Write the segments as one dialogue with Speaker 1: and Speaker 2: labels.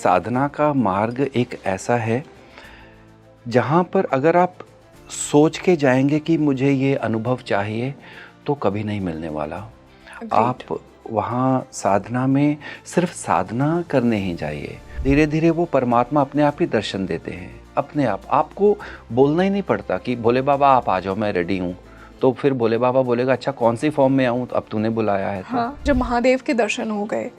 Speaker 1: साधना का मार्ग एक ऐसा है जहाँ पर अगर आप सोच के जाएंगे कि मुझे ये अनुभव चाहिए तो कभी नहीं मिलने वाला। आप वहाँ साधना में सिर्फ साधना करने ही जाइए, धीरे धीरे वो परमात्मा अपने आप ही दर्शन देते हैं। अपने आप आपको बोलना ही नहीं पड़ता कि भोले बाबा आप आ जाओ, मैं रेडी हूँ। तो फिर भोले बाबा बोलेगा अच्छा कौन सी फॉर्म में आऊँ, अब तूने बुलाया है।
Speaker 2: हाँ, जब महादेव के दर्शन हो गए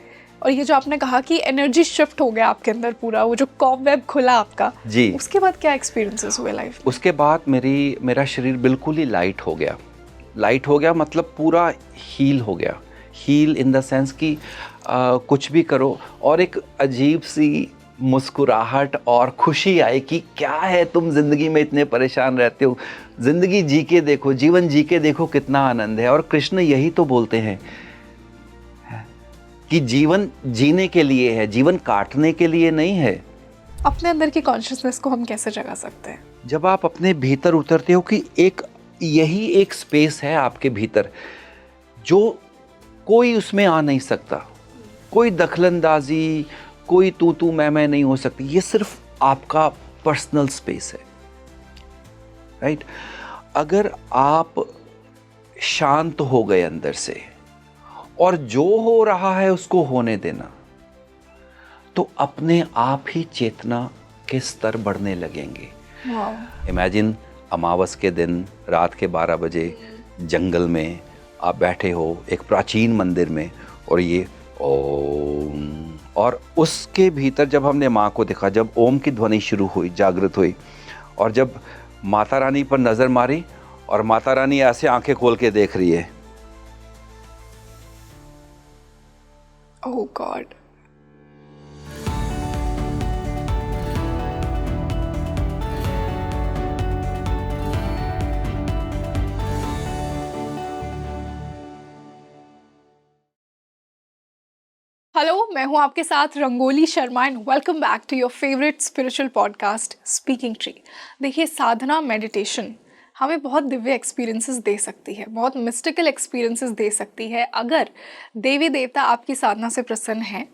Speaker 2: और ये जो आपने कहा कि एनर्जी शिफ्ट हो गया आपके अंदर, पूरा वो जो कॉबवेब खुला आपका
Speaker 1: जी,
Speaker 2: उसके बाद क्या एक्सपीरियंसेस हुए लाइफ में?
Speaker 1: उसके बाद मेरा शरीर बिल्कुल ही लाइट हो गया। लाइट हो गया मतलब पूरा हील हो गया। हील इन द सेंस कि कुछ भी करो और एक अजीब सी मुस्कुराहट और खुशी आई कि क्या है, तुम जिंदगी में इतने परेशान रहते हो, जिंदगी जी के देखो, जीवन जी के देखो कितना आनंद है। और कृष्ण यही तो बोलते हैं कि जीवन जीने के लिए है, जीवन काटने के लिए नहीं है।
Speaker 2: अपने अंदर की कॉन्शियसनेस को हम कैसे जगा सकते हैं?
Speaker 1: जब आप अपने भीतर उतरते हो कि यही एक स्पेस है आपके भीतर जो कोई उसमें आ नहीं सकता, कोई दखलंदाजी, कोई तू मैं नहीं हो सकती। ये सिर्फ आपका पर्सनल स्पेस है, राइट? अगर आप शांत हो गए अंदर से और जो हो रहा है उसको होने देना, तो अपने आप ही चेतना के स्तर बढ़ने लगेंगे। इमेजिन अमावस के दिन रात के 12 बजे जंगल में आप बैठे हो एक प्राचीन मंदिर में और ये ओम, और उसके भीतर जब हमने माँ को देखा, जब ओम की ध्वनि शुरू हुई, जागृत हुई, और जब माता रानी पर नजर मारी और माता रानी ऐसे आंखें खोल के देख रही है।
Speaker 2: ओह गॉड। हेलो, मैं हूं आपके साथ Rangoli Sharma and welcome back to your favourite spiritual podcast Speaking Tree. देखिए, साधना मेडिटेशन हमें बहुत दिव्य एक्सपीरियंसेस दे सकती है, बहुत मिस्टिकल एक्सपीरियंसेस दे सकती है। अगर देवी देवता आपकी साधना से प्रसन्न हैं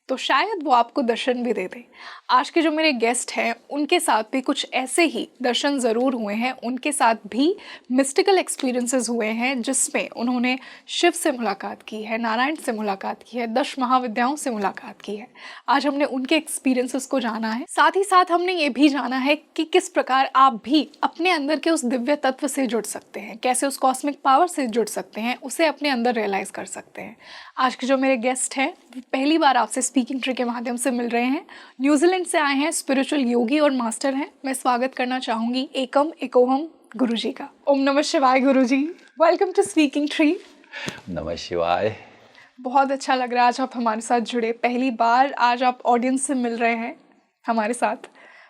Speaker 2: तो शायद वो आपको दर्शन भी दे दें। आज के जो मेरे गेस्ट हैं उनके साथ भी कुछ ऐसे ही दर्शन ज़रूर हुए हैं, उनके साथ भी मिस्टिकल एक्सपीरियंसेस हुए हैं जिसमें उन्होंने शिव से मुलाकात की है, नारायण से मुलाकात की है, 10 महाविद्याओं से मुलाकात की है। आज हमने उनके एक्सपीरियंसेस को जाना है, साथ ही साथ हमने ये भी जाना है कि किस प्रकार आप भी अपने अंदर के उस दिव्य तत्व से जुड़ सकते हैं, कैसे उस कॉस्मिक पावर से जुड़ सकते हैं, उसे अपने अंदर रियलाइज़ कर सकते हैं। आज के जो मेरे गेस्ट हैं पहली बार आपसे स्पीकिंग ट्री के माध्यम से मिल रहे हैं, न्यूजीलैंड से आए हैं, स्पिरिचुअल योगी और मास्टर हैं। मैं स्वागत करना चाहूँगी एकम एकोहम गुरुजी का। ओम नमः शिवाय गुरुजी, वेलकम टू स्पीकिंग ट्री।
Speaker 1: नमः शिवाय।
Speaker 2: बहुत अच्छा लग रहा है आज आप हमारे साथ जुड़े, पहली बार आज आप ऑडियंस से मिल रहे हैं हमारे साथ।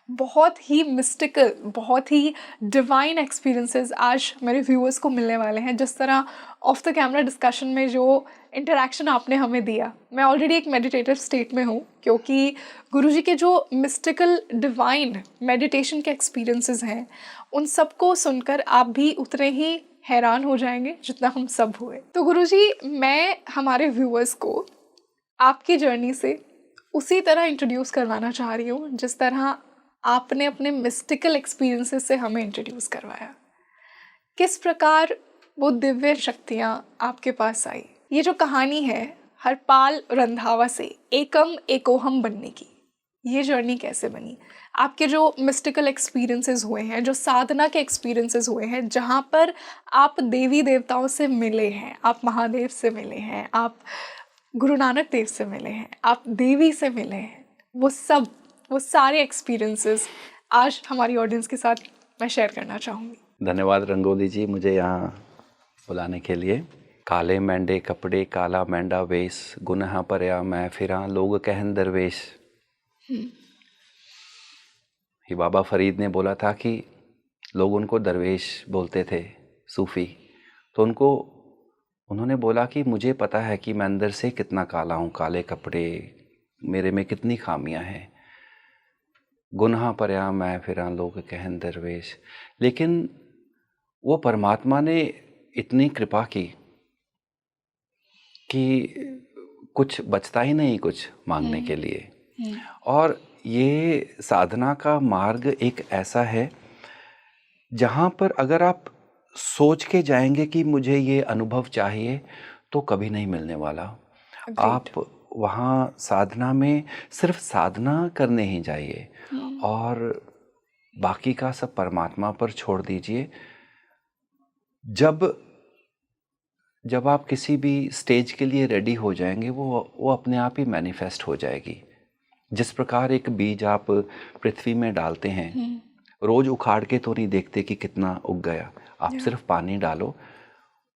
Speaker 2: बहुत ही मिस्टिकल, बहुत ही डिवाइन एक्सपीरियंसेस आज मेरे व्यूअर्स को मिलने वाले हैं। जिस तरह ऑफ द कैमरा डिस्कशन में जो इंटरेक्शन आपने हमें दिया, मैं ऑलरेडी एक मेडिटेटिव स्टेट में हूँ, क्योंकि गुरुजी के जो मिस्टिकल डिवाइन मेडिटेशन के एक्सपीरियंसेस हैं उन सबको सुनकर आप भी उतने ही हैरान हो जाएंगे जितना हम सब हुए। तो गुरुजी, मैं हमारे व्यूअर्स को आपकी जर्नी से उसी तरह इंट्रोड्यूस करवाना चाह रही हूँ जिस तरह आपने अपने मिस्टिकल एक्सपीरियंसेस से हमें इंट्रोड्यूस करवाया। किस प्रकार वो दिव्य शक्तियाँ आपके पास आई, ये जो कहानी है हरपाल रंधावा से एकम एकोहम बनने की, ये जर्नी कैसे बनी? आपके जो मिस्टिकल एक्सपीरियंसेस हुए हैं, जो साधना के एक्सपीरियंसेस हुए हैं, जहाँ पर आप देवी देवताओं से मिले हैं, आप महादेव से मिले हैं, आप गुरु नानक देव से मिले हैं, आप देवी से मिले हैं, वो सारे एक्सपीरियंसेस आज हमारी ऑडियंस के साथ मैं शेयर करना चाहूँगी।
Speaker 1: धन्यवाद रंगोली जी मुझे यहाँ बुलाने के लिए। काले मैंडे कपड़े काला मैंडा वेश, गुनाह परया मैं फिरा लोग कहन दरवेश। ये बाबा फरीद ने बोला था कि लोग उनको दरवेश बोलते थे, सूफ़ी। तो उन्होंने बोला कि मुझे पता है कि मैं अंदर से कितना काला हूँ, काले कपड़े, मेरे में कितनी खामियां हैं। गुनाह परया मैं फिरा लोग कहन दरवेश। लेकिन वो परमात्मा ने इतनी कृपा की कि कुछ बचता ही नहीं कुछ मांगने के लिए। और ये साधना का मार्ग एक ऐसा है जहाँ पर अगर आप सोच के जाएंगे कि मुझे ये अनुभव चाहिए तो कभी नहीं मिलने वाला। आप वहाँ साधना में सिर्फ साधना करने ही जाइए और बाकी का सब परमात्मा पर छोड़ दीजिए। जब आप किसी भी स्टेज के लिए रेडी हो जाएंगे वो अपने आप ही मैनिफेस्ट हो जाएगी। जिस प्रकार एक बीज आप पृथ्वी में डालते हैं, रोज उखाड़ के तो नहीं देखते कि कितना उग गया, आप सिर्फ पानी डालो।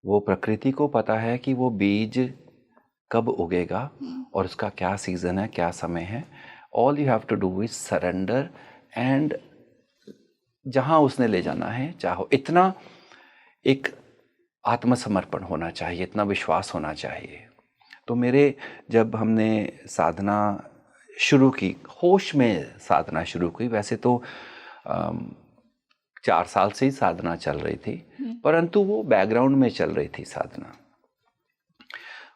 Speaker 1: वो प्रकृति को पता है कि वो बीज कब उगेगा और उसका क्या सीजन है, क्या समय है। All you have to do is surrender and जहाँ उसने ले जाना है चाहो। इतना एक आत्मसमर्पण होना चाहिए, इतना विश्वास होना चाहिए। तो मेरे जब हमने साधना शुरू की, होश में साधना शुरू की, वैसे तो 4 साल से ही साधना चल रही थी, परंतु वो बैकग्राउंड में चल रही थी साधना।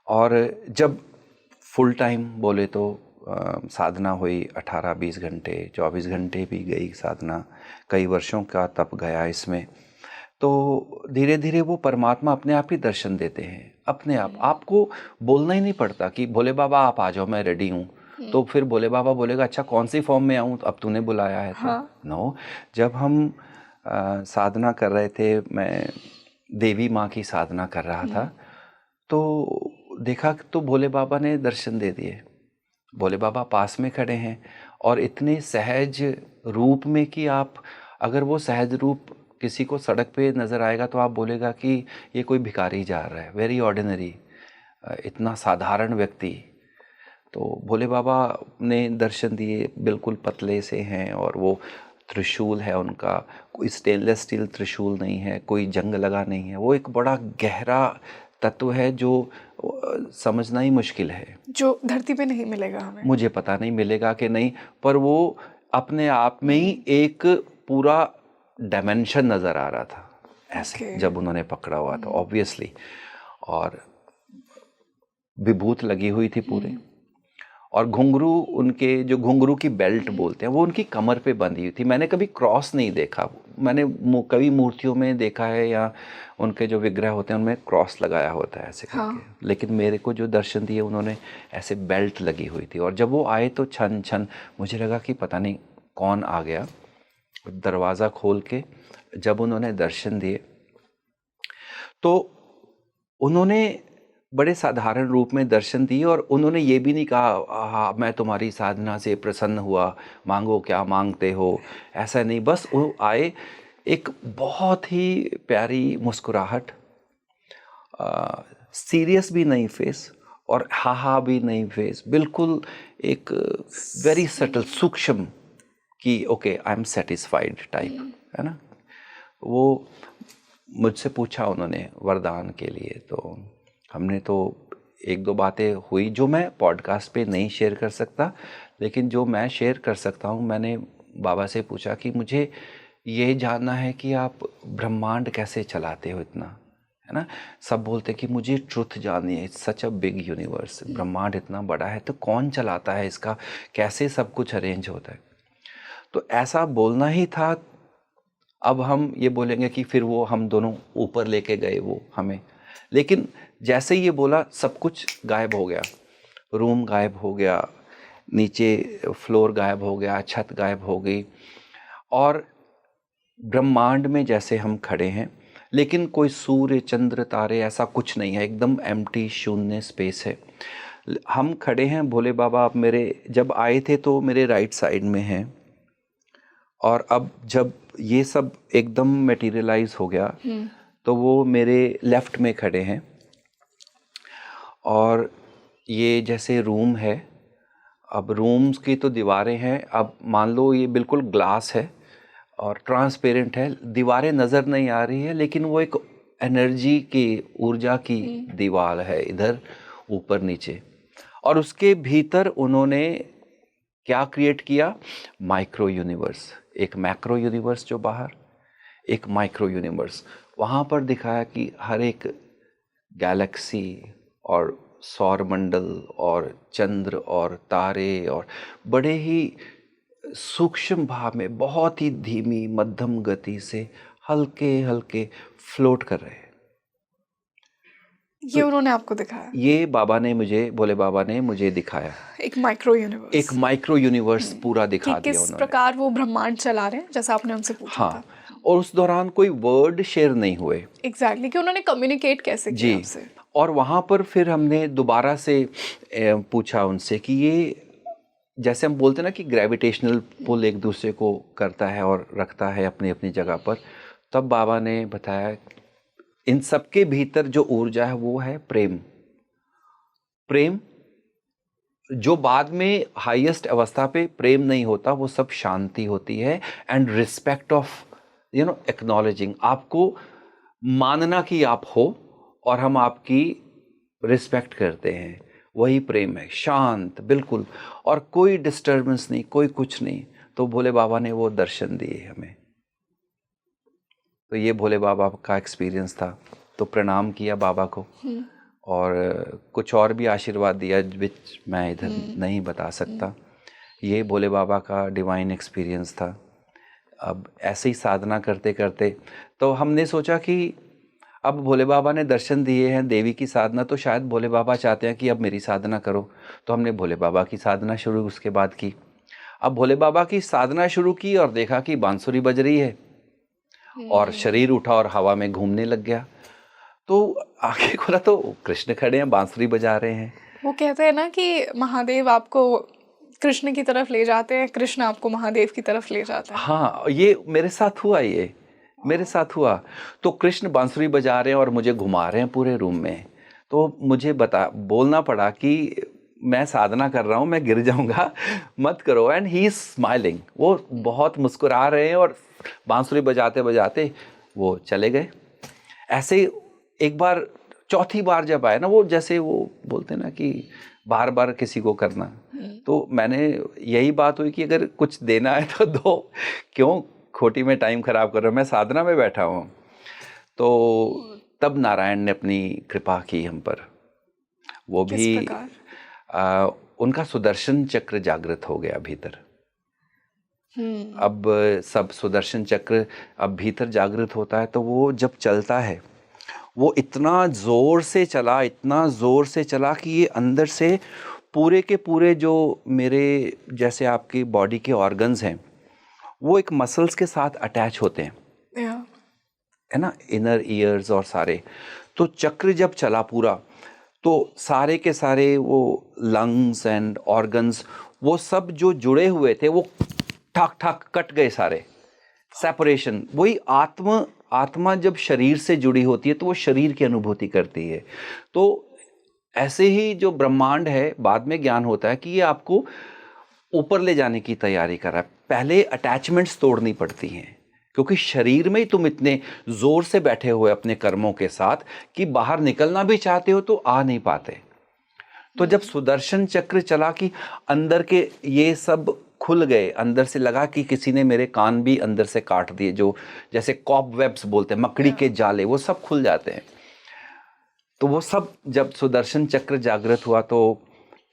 Speaker 1: और जब फुल टाइम बोले तो साधना हुई 18-20 घंटे, 24 घंटे भी गई साधना, कई वर्षों का तप गया इसमें। तो धीरे धीरे वो परमात्मा अपने आप ही दर्शन देते हैं, अपने आप। आपको बोलना ही नहीं पड़ता कि भोले बाबा आप आ जाओ, मैं रेडी हूँ। तो फिर भोले बाबा बोलेगा अच्छा कौन सी फॉर्म में आऊँ, अब तूने बुलाया है तो। नो, जब हम साधना कर रहे थे, मैं देवी माँ की साधना कर रहा था, तो देखा तो भोले बाबा ने दर्शन दे दिए। भोले बाबा पास में खड़े हैं और इतने सहज रूप में कि आप, अगर वो सहज रूप किसी को सड़क पे नज़र आएगा तो आप बोलेगा कि ये कोई भिखारी जा रहा है, वेरी ऑर्डिनरी, इतना साधारण व्यक्ति। तो भोले बाबा ने दर्शन दिए, बिल्कुल पतले से हैं और वो त्रिशूल है उनका, कोई स्टेनलेस स्टील त्रिशूल नहीं है, कोई जंग लगा नहीं है। वो एक बड़ा गहरा तत्व है जो समझना ही मुश्किल है, जो
Speaker 2: धरती पे नहीं मिलेगा हमें।
Speaker 1: मुझे पता नहीं मिलेगा कि नहीं, पर वो अपने आप में ही एक पूरा डायमेंशन नज़र आ रहा था ऐसे जब उन्होंने पकड़ा हुआ था, ऑब्वियसली। और विभूत लगी हुई थी पूरे, और घुंघरू, उनके जो घुंघरू की बेल्ट बोलते हैं वो उनकी कमर पे बंधी हुई थी। मैंने कभी क्रॉस नहीं देखा, मैंने कभी मूर्तियों में देखा है या उनके जो विग्रह होते हैं उनमें क्रॉस लगाया होता है ऐसे करके, लेकिन मेरे को जो दर्शन दिए उन्होंने ऐसे बेल्ट लगी हुई थी। और जब वो आए तो छन छन मुझे लगा कि पता नहीं कौन आ गया। दरवाज़ा खोल के जब उन्होंने दर्शन दिए तो उन्होंने बड़े साधारण रूप में दर्शन दिए, और उन्होंने ये भी नहीं कहा हाँ मैं तुम्हारी साधना से प्रसन्न हुआ, मांगो क्या मांगते हो, ऐसा नहीं। बस वो आए, एक बहुत ही प्यारी मुस्कुराहट, सीरियस भी नहीं फेस और हा भी नहीं फेस, बिल्कुल एक वेरी सटल, सूक्ष्म कि okay I am satisfied type, है ना। वो मुझसे पूछा उन्होंने वरदान के लिए, तो हमने तो 1-2 बातें हुई जो मैं पॉडकास्ट पे नहीं शेयर कर सकता, लेकिन जो मैं शेयर कर सकता हूँ, मैंने बाबा से पूछा कि मुझे ये जानना है कि आप ब्रह्मांड कैसे चलाते हो इतना, है ना। सब बोलते कि मुझे ट्रुथ जाननी है, it's such a big universe, ब्रह्मांड इतना बड़ा है तो कौन चलाता है इसका, कैसे सब कुछ अरेंज होता है। तो ऐसा बोलना ही था। अब हम ये बोलेंगे कि फिर वो हम दोनों ऊपर लेके गए वो हमें, लेकिन जैसे ही ये बोला सब कुछ गायब हो गया, रूम गायब हो गया, नीचे फ्लोर गायब हो गया, छत गायब हो गई, और ब्रह्मांड में जैसे हम खड़े हैं, लेकिन कोई सूर्य चंद्र तारे ऐसा कुछ नहीं है, एकदम एम्प्टी शून्य स्पेस है। हम खड़े हैं, भोले बाबा आप मेरे जब आए थे तो मेरे राइट साइड में हैं, और अब जब ये सब एकदम मटेरियलाइज हो गया तो वो मेरे लेफ्ट में खड़े हैं। और ये जैसे रूम है, अब रूम्स की तो दीवारें हैं, अब मान लो ये बिल्कुल ग्लास है और ट्रांसपेरेंट है, दीवारें नज़र नहीं आ रही है, लेकिन वो एक एनर्जी की, ऊर्जा की दीवार है इधर ऊपर नीचे, और उसके भीतर उन्होंने क्या क्रिएट किया, माइक्रो यूनिवर्स, एक मैक्रो यूनिवर्स जो बाहर, एक माइक्रो यूनिवर्स। वहाँ पर दिखाया कि हर एक गैलेक्सी और सौरमंडल और चंद्र और तारे और बड़े ही सूक्ष्म भाव में बहुत ही धीमी मध्यम गति से हल्के हल्के फ्लोट कर रहे हैं।
Speaker 2: ये उन्होंने आपको दिखाया,
Speaker 1: ये बाबा ने मुझे, भोले बाबा ने मुझे दिखाया,
Speaker 2: एक माइक्रो यूनिवर्स,
Speaker 1: एक माइक्रो यूनिवर्स पूरा
Speaker 2: कि
Speaker 1: दिखा दिया
Speaker 2: किस
Speaker 1: उन्होंने।
Speaker 2: प्रकार वो ब्रह्मांड चला रहे हैं, जैसा आपने उनसे पूछा
Speaker 1: हाँ,
Speaker 2: था।
Speaker 1: और उस दौरान कोई वर्ड शेयर नहीं हुए।
Speaker 2: एग्जैक्टली, कि उन्होंने कम्युनिकेट कैसे
Speaker 1: जी,
Speaker 2: किया आपसे।
Speaker 1: और वहाँ पर फिर हमने दोबारा से पूछा उनसे कि ये, जैसे हम बोलते हैं ना कि ग्रेविटेशनल पुल एक दूसरे को करता है और रखता है अपनी अपनी जगह पर, तब बाबा ने बताया इन सबके भीतर जो ऊर्जा है वो है प्रेम। प्रेम जो बाद में हाईएस्ट अवस्था पे प्रेम नहीं होता, वो सब शांति होती है एंड रिस्पेक्ट ऑफ एक्नॉलेजिंग, आपको मानना कि आप हो और हम आपकी रिस्पेक्ट करते हैं, वही प्रेम है, शांत बिल्कुल, और कोई डिस्टर्बेंस नहीं, कोई कुछ नहीं। तो भोले बाबा ने वो दर्शन दिए हमें। तो ये भोले बाबा का एक्सपीरियंस था। तो प्रणाम किया बाबा को और कुछ और भी आशीर्वाद दिया विच मैं इधर नहीं बता सकता। ये भोले बाबा का डिवाइन एक्सपीरियंस था। अब ऐसे ही साधना करते करते तो हमने सोचा कि अब भोले बाबा ने दर्शन दिए हैं, देवी की साधना, तो शायद भोले बाबा चाहते हैं कि अब मेरी साधना करो। तो हमने भोले बाबा की साधना शुरू उसके बाद की। अब भोले बाबा की साधना शुरू की और देखा कि बांसुरी बज रही है और शरीर उठा और हवा में घूमने लग गया। तो आगे खोला तो कृष्ण खड़े हैं, बांसुरी बजा रहे हैं।
Speaker 2: वो कहते हैं ना कि महादेव आपको कृष्ण की तरफ ले जाते हैं, कृष्ण आपको महादेव की तरफ ले जाता है।
Speaker 1: हाँ, ये मेरे साथ हुआ, ये मेरे साथ हुआ। तो कृष्ण बांसुरी बजा रहे हैं और मुझे घुमा रहे हैं पूरे रूम में। तो मुझे बोलना पड़ा कि मैं साधना कर रहा हूँ, मैं गिर जाऊंगा, मत करो। एंड ही इज स्माइलिंग, वो बहुत मुस्कुरा रहे हैं और बांसुरी बजाते बजाते वो चले गए। ऐसे एक बार, चौथी बार जब आए ना, वो जैसे वो बोलते हैं ना कि बार बार किसी को करना, तो मैंने यही बात हुई कि अगर कुछ देना है तो दो, क्यों खोटी में टाइम खराब कर रहा हूँ, मैं साधना में बैठा हूँ। तो तब नारायण ने अपनी कृपा की हम पर। वो
Speaker 2: किस
Speaker 1: भी
Speaker 2: प्रकार?
Speaker 1: उनका सुदर्शन चक्र जागृत हो गया भीतर। अब सब सुदर्शन चक्र अब भीतर जागृत होता है, तो वो जब चलता है वो इतना ज़ोर से चला, इतना ज़ोर से चला कि ये अंदर से पूरे के पूरे जो मेरे जैसे आपकी बॉडी के ऑर्गन्स हैं वो एक मसल्स के साथ अटैच होते हैं,
Speaker 2: Yeah.
Speaker 1: है ना, इनर ईयर्स और सारे। तो चक्र जब चला पूरा, तो सारे के सारे वो लंग्स एंड ऑर्गन्स, वो सब जो जुड़े हुए थे वो ठाक ठाक कट गए सारे। सेपरेशन, वही आत्मा जब शरीर से जुड़ी होती है तो वो शरीर की अनुभूति करती है। तो ऐसे ही जो ब्रह्मांड है, बाद में ज्ञान होता है कि ये आपको ऊपर ले जाने की तैयारी कर रहा है। पहले अटैचमेंट्स तोड़नी पड़ती हैं, क्योंकि शरीर में ही तुम इतने जोर से बैठे हुए अपने कर्मों के साथ कि बाहर निकलना भी चाहते हो तो आ नहीं पाते। तो जब सुदर्शन चक्र चला कि अंदर के ये सब खुल गए, अंदर से लगा कि किसी ने मेरे कान भी अंदर से काट दिए, जो जैसे कॉबवेब्स बोलते हैं, मकड़ी के जाले, वो सब खुल जाते हैं। तो वो सब जब सुदर्शन चक्र जागृत हुआ तो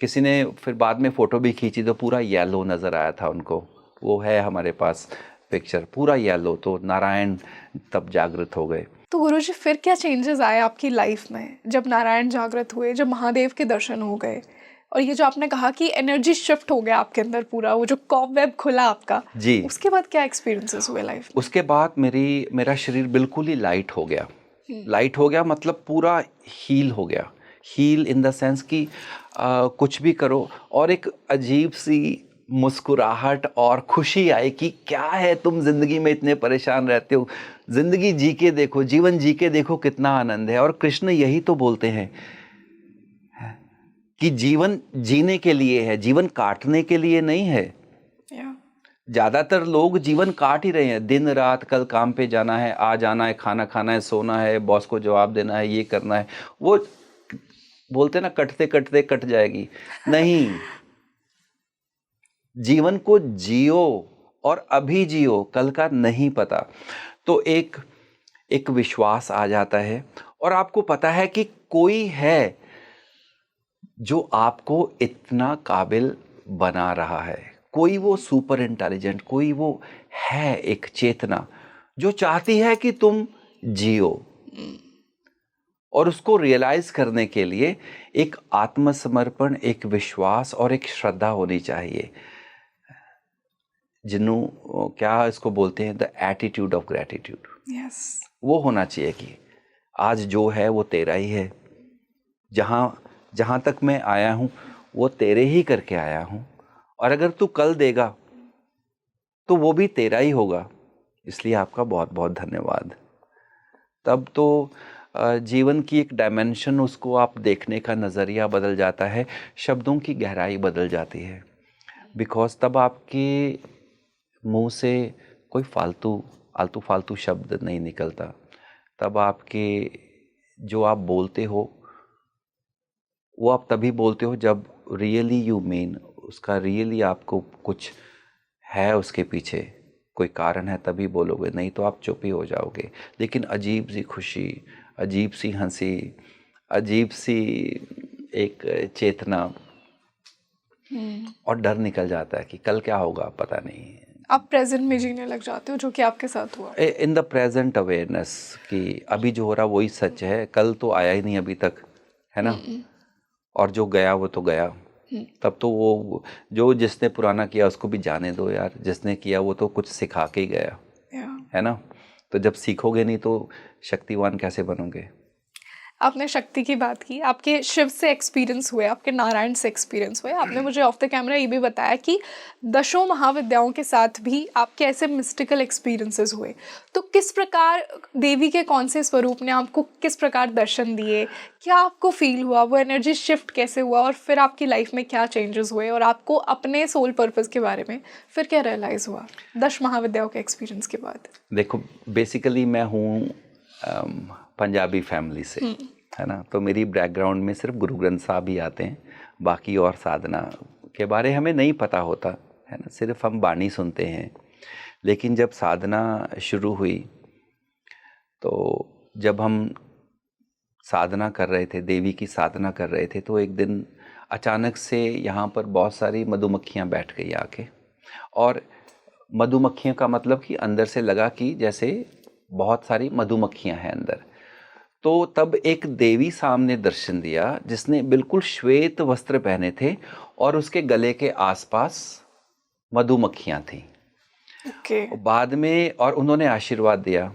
Speaker 1: किसी ने फिर बाद में फ़ोटो भी खींची, तो पूरा येलो नज़र आया था उनको। वो है हमारे पास पिक्चर, पूरा येलो। तो नारायण तब जागृत हो गए।
Speaker 2: तो गुरुजी फिर क्या चेंजेस आए आपकी लाइफ में जब नारायण जागृत हुए, जब महादेव के दर्शन हो गए, और ये जो आपने कहा कि एनर्जी शिफ्ट हो गया आपके अंदर, पूरा वो जो कॉबवेब खुला आपका
Speaker 1: जी,
Speaker 2: उसके बाद क्या एक्सपीरियंसेस हुए लाइफ में?
Speaker 1: उसके बाद मेरा शरीर बिल्कुल ही लाइट हो गया। लाइट हो गया मतलब पूरा हील हो गया। हील इन द सेंस कि कुछ भी करो और एक अजीब सी मुस्कुराहट और खुशी आई कि क्या है, तुम जिंदगी में इतने परेशान रहते हो, जिंदगी जी के देखो, जीवन जी के देखो, कितना आनंद है। और कृष्ण यही तो बोलते हैं कि जीवन जीने के लिए है, जीवन काटने के लिए नहीं है। ज्यादातर लोग जीवन काट ही रहे हैं, दिन रात, कल काम पे जाना है, आ जाना है, खाना खाना है, सोना है, बॉस को जवाब देना है, ये करना है। वो बोलते ना कटते कटते कट जाएगी, नहीं, जीवन को जियो और अभी जियो, कल का नहीं पता। तो एक विश्वास आ जाता है और आपको पता है कि कोई है जो आपको इतना काबिल बना रहा है। कोई वो सुपर इंटेलिजेंट, कोई वो है एक चेतना जो चाहती है कि तुम जियो, और उसको रियलाइज करने के लिए एक आत्मसमर्पण, एक विश्वास और एक श्रद्धा होनी चाहिए। जिन्हों क्या इसको बोलते हैं, the attitude of gratitude.
Speaker 2: Yes,
Speaker 1: वो होना चाहिए कि आज जो है वो तेरा ही है, जहाँ तक मैं आया हूँ वो तेरे ही करके आया हूँ, और अगर तू कल देगा तो वो भी तेरा ही होगा। इसलिए आपका बहुत बहुत धन्यवाद। तब तो जीवन की एक डायमेंशन, उसको आप देखने का नज़रिया बदल जाता है, शब्दों की गहराई बदल जाती है। बिकॉज तब आपके मुंह से कोई आलतू फालतू शब्द नहीं निकलता। तब आपके जो आप बोलते हो वो आप तभी बोलते हो जब रियली यू मीन, उसका रियली आपको कुछ है, उसके पीछे कोई कारण है, तभी बोलोगे, नहीं तो आप चुप ही हो जाओगे। लेकिन अजीब सी खुशी, अजीब सी हंसी, अजीब सी एक चेतना और डर निकल जाता है कि कल क्या होगा पता नहीं।
Speaker 2: आप प्रेजेंट में जीने लग जाते हो, जो कि आपके साथ हुआ।
Speaker 1: इन द प्रेजेंट अवेयरनेस कि अभी जो हो रहा वही सच है, कल तो आया ही नहीं अभी तक, है ना, और जो गया वो तो गया। तब तो वो जो जिसने पुराना किया उसको भी जाने दो यार, जिसने किया वो तो कुछ सिखा के ही गया, है ना। तो जब सीखोगे नहीं तो शक्तिवान कैसे बनोगे।
Speaker 2: आपने शक्ति की बात की, आपके शिव से एक्सपीरियंस हुए, आपके नारायण से एक्सपीरियंस हुए। आपने मुझे ऑफ द कैमरा ये भी बताया कि दशों महाविद्याओं के साथ भी आपके ऐसे मिस्टिकल एक्सपीरियंसेस हुए। तो किस प्रकार देवी के कौन से स्वरूप ने आपको किस प्रकार दर्शन दिए, क्या आपको फील हुआ, वो एनर्जी शिफ्ट कैसे हुआ, और फिर आपकी लाइफ में क्या चेंजेस हुए, और आपको अपने सोल पर्पस के बारे में फिर क्या रियलाइज़ हुआ 10 महाविद्याओं के एक्सपीरियंस के बाद?
Speaker 1: देखो, बेसिकली मैं हूँ पंजाबी फैमिली से, है ना, तो मेरी बैकग्राउंड में सिर्फ गुरु ग्रंथ साहब ही आते हैं, बाकी और साधना के बारे हमें नहीं पता होता, है ना, सिर्फ हम बाणी सुनते हैं। लेकिन जब साधना शुरू हुई, तो जब हम साधना कर रहे थे, देवी की साधना कर रहे थे, तो एक दिन अचानक से यहाँ पर बहुत सारी मधुमक्खियाँ बैठ गई आके, और मधुमक्खियों का मतलब कि अंदर से लगा कि जैसे बहुत सारी मधुमक्खियाँ हैं अंदर। तो तब एक देवी सामने दर्शन दिया जिसने बिल्कुल श्वेत वस्त्र पहने थे, और उसके गले के आसपास मधुमक्खियाँ थीं। बाद में, और उन्होंने आशीर्वाद दिया।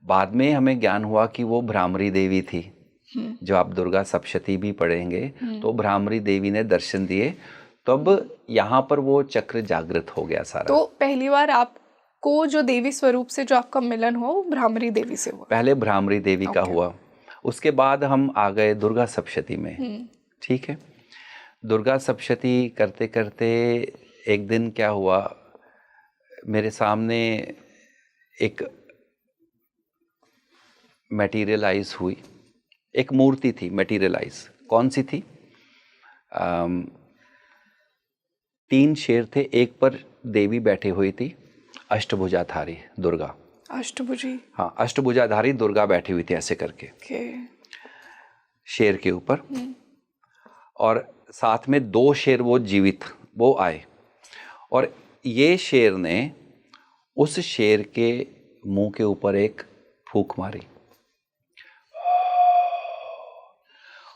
Speaker 1: बाद में हमें ज्ञान हुआ कि वो भ्रामरी देवी थी, जो आप दुर्गा सप्तशती भी पढ़ेंगे तो भ्रामरी देवी ने दर्शन दिए। तब यहाँ पर वो चक्र जागृत हो गया सारा।
Speaker 2: तो पहली बार आपको जो देवी स्वरूप से जो आपका मिलन हुआ वो भ्रामरी देवी से हुआ? पहले
Speaker 1: भ्रामरी देवी का हुआ, उसके बाद हम आ गए दुर्गा सप्तशती में। ठीक है, दुर्गा सप्तशती करते करते एक दिन क्या हुआ, मेरे सामने एक मटेरियलाइज हुई, एक मूर्ति थी मटेरियलाइज। कौन सी थी? 3 शेर थे, एक पर देवी बैठी हुई थी, अष्टभुजाधारी दुर्गा।
Speaker 2: अष्टभुजी? हाँ,
Speaker 1: अष्टभुजाधारी दुर्गा बैठी हुई थी ऐसे करके शेर के ऊपर, और साथ में 2 शेर वो जीवित वो आए, और ये शेर ने उस शेर के मुंह के ऊपर एक फूंक मारी,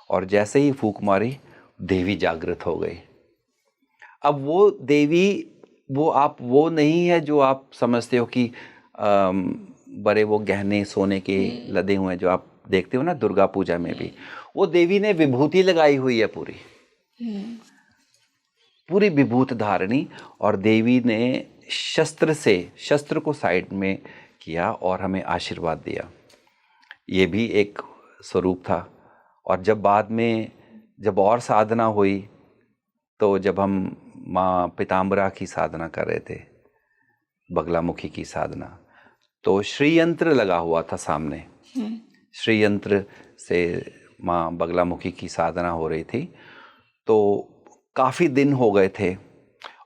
Speaker 1: और जैसे ही फूंक मारी देवी जागृत हो गई। अब वो देवी, वो नहीं है जो आप समझते हो कि बड़े वो गहने सोने के लदे हुए हैं जो आप देखते हो ना दुर्गा पूजा में भी। वो देवी ने विभूति लगाई हुई है पूरी विभूत धारणी, और देवी ने शस्त्र को साइड में किया और हमें आशीर्वाद दिया। ये भी एक स्वरूप था। और जब बाद में जब और साधना हुई, तो जब हम माँ पीताम्बरा की साधना कर रहे थे, बगलामुखी की साधना, तो श्री यंत्र लगा हुआ था सामने। श्री यंत्र से माँ बगलामुखी की साधना हो रही थी, तो काफ़ी दिन हो गए थे,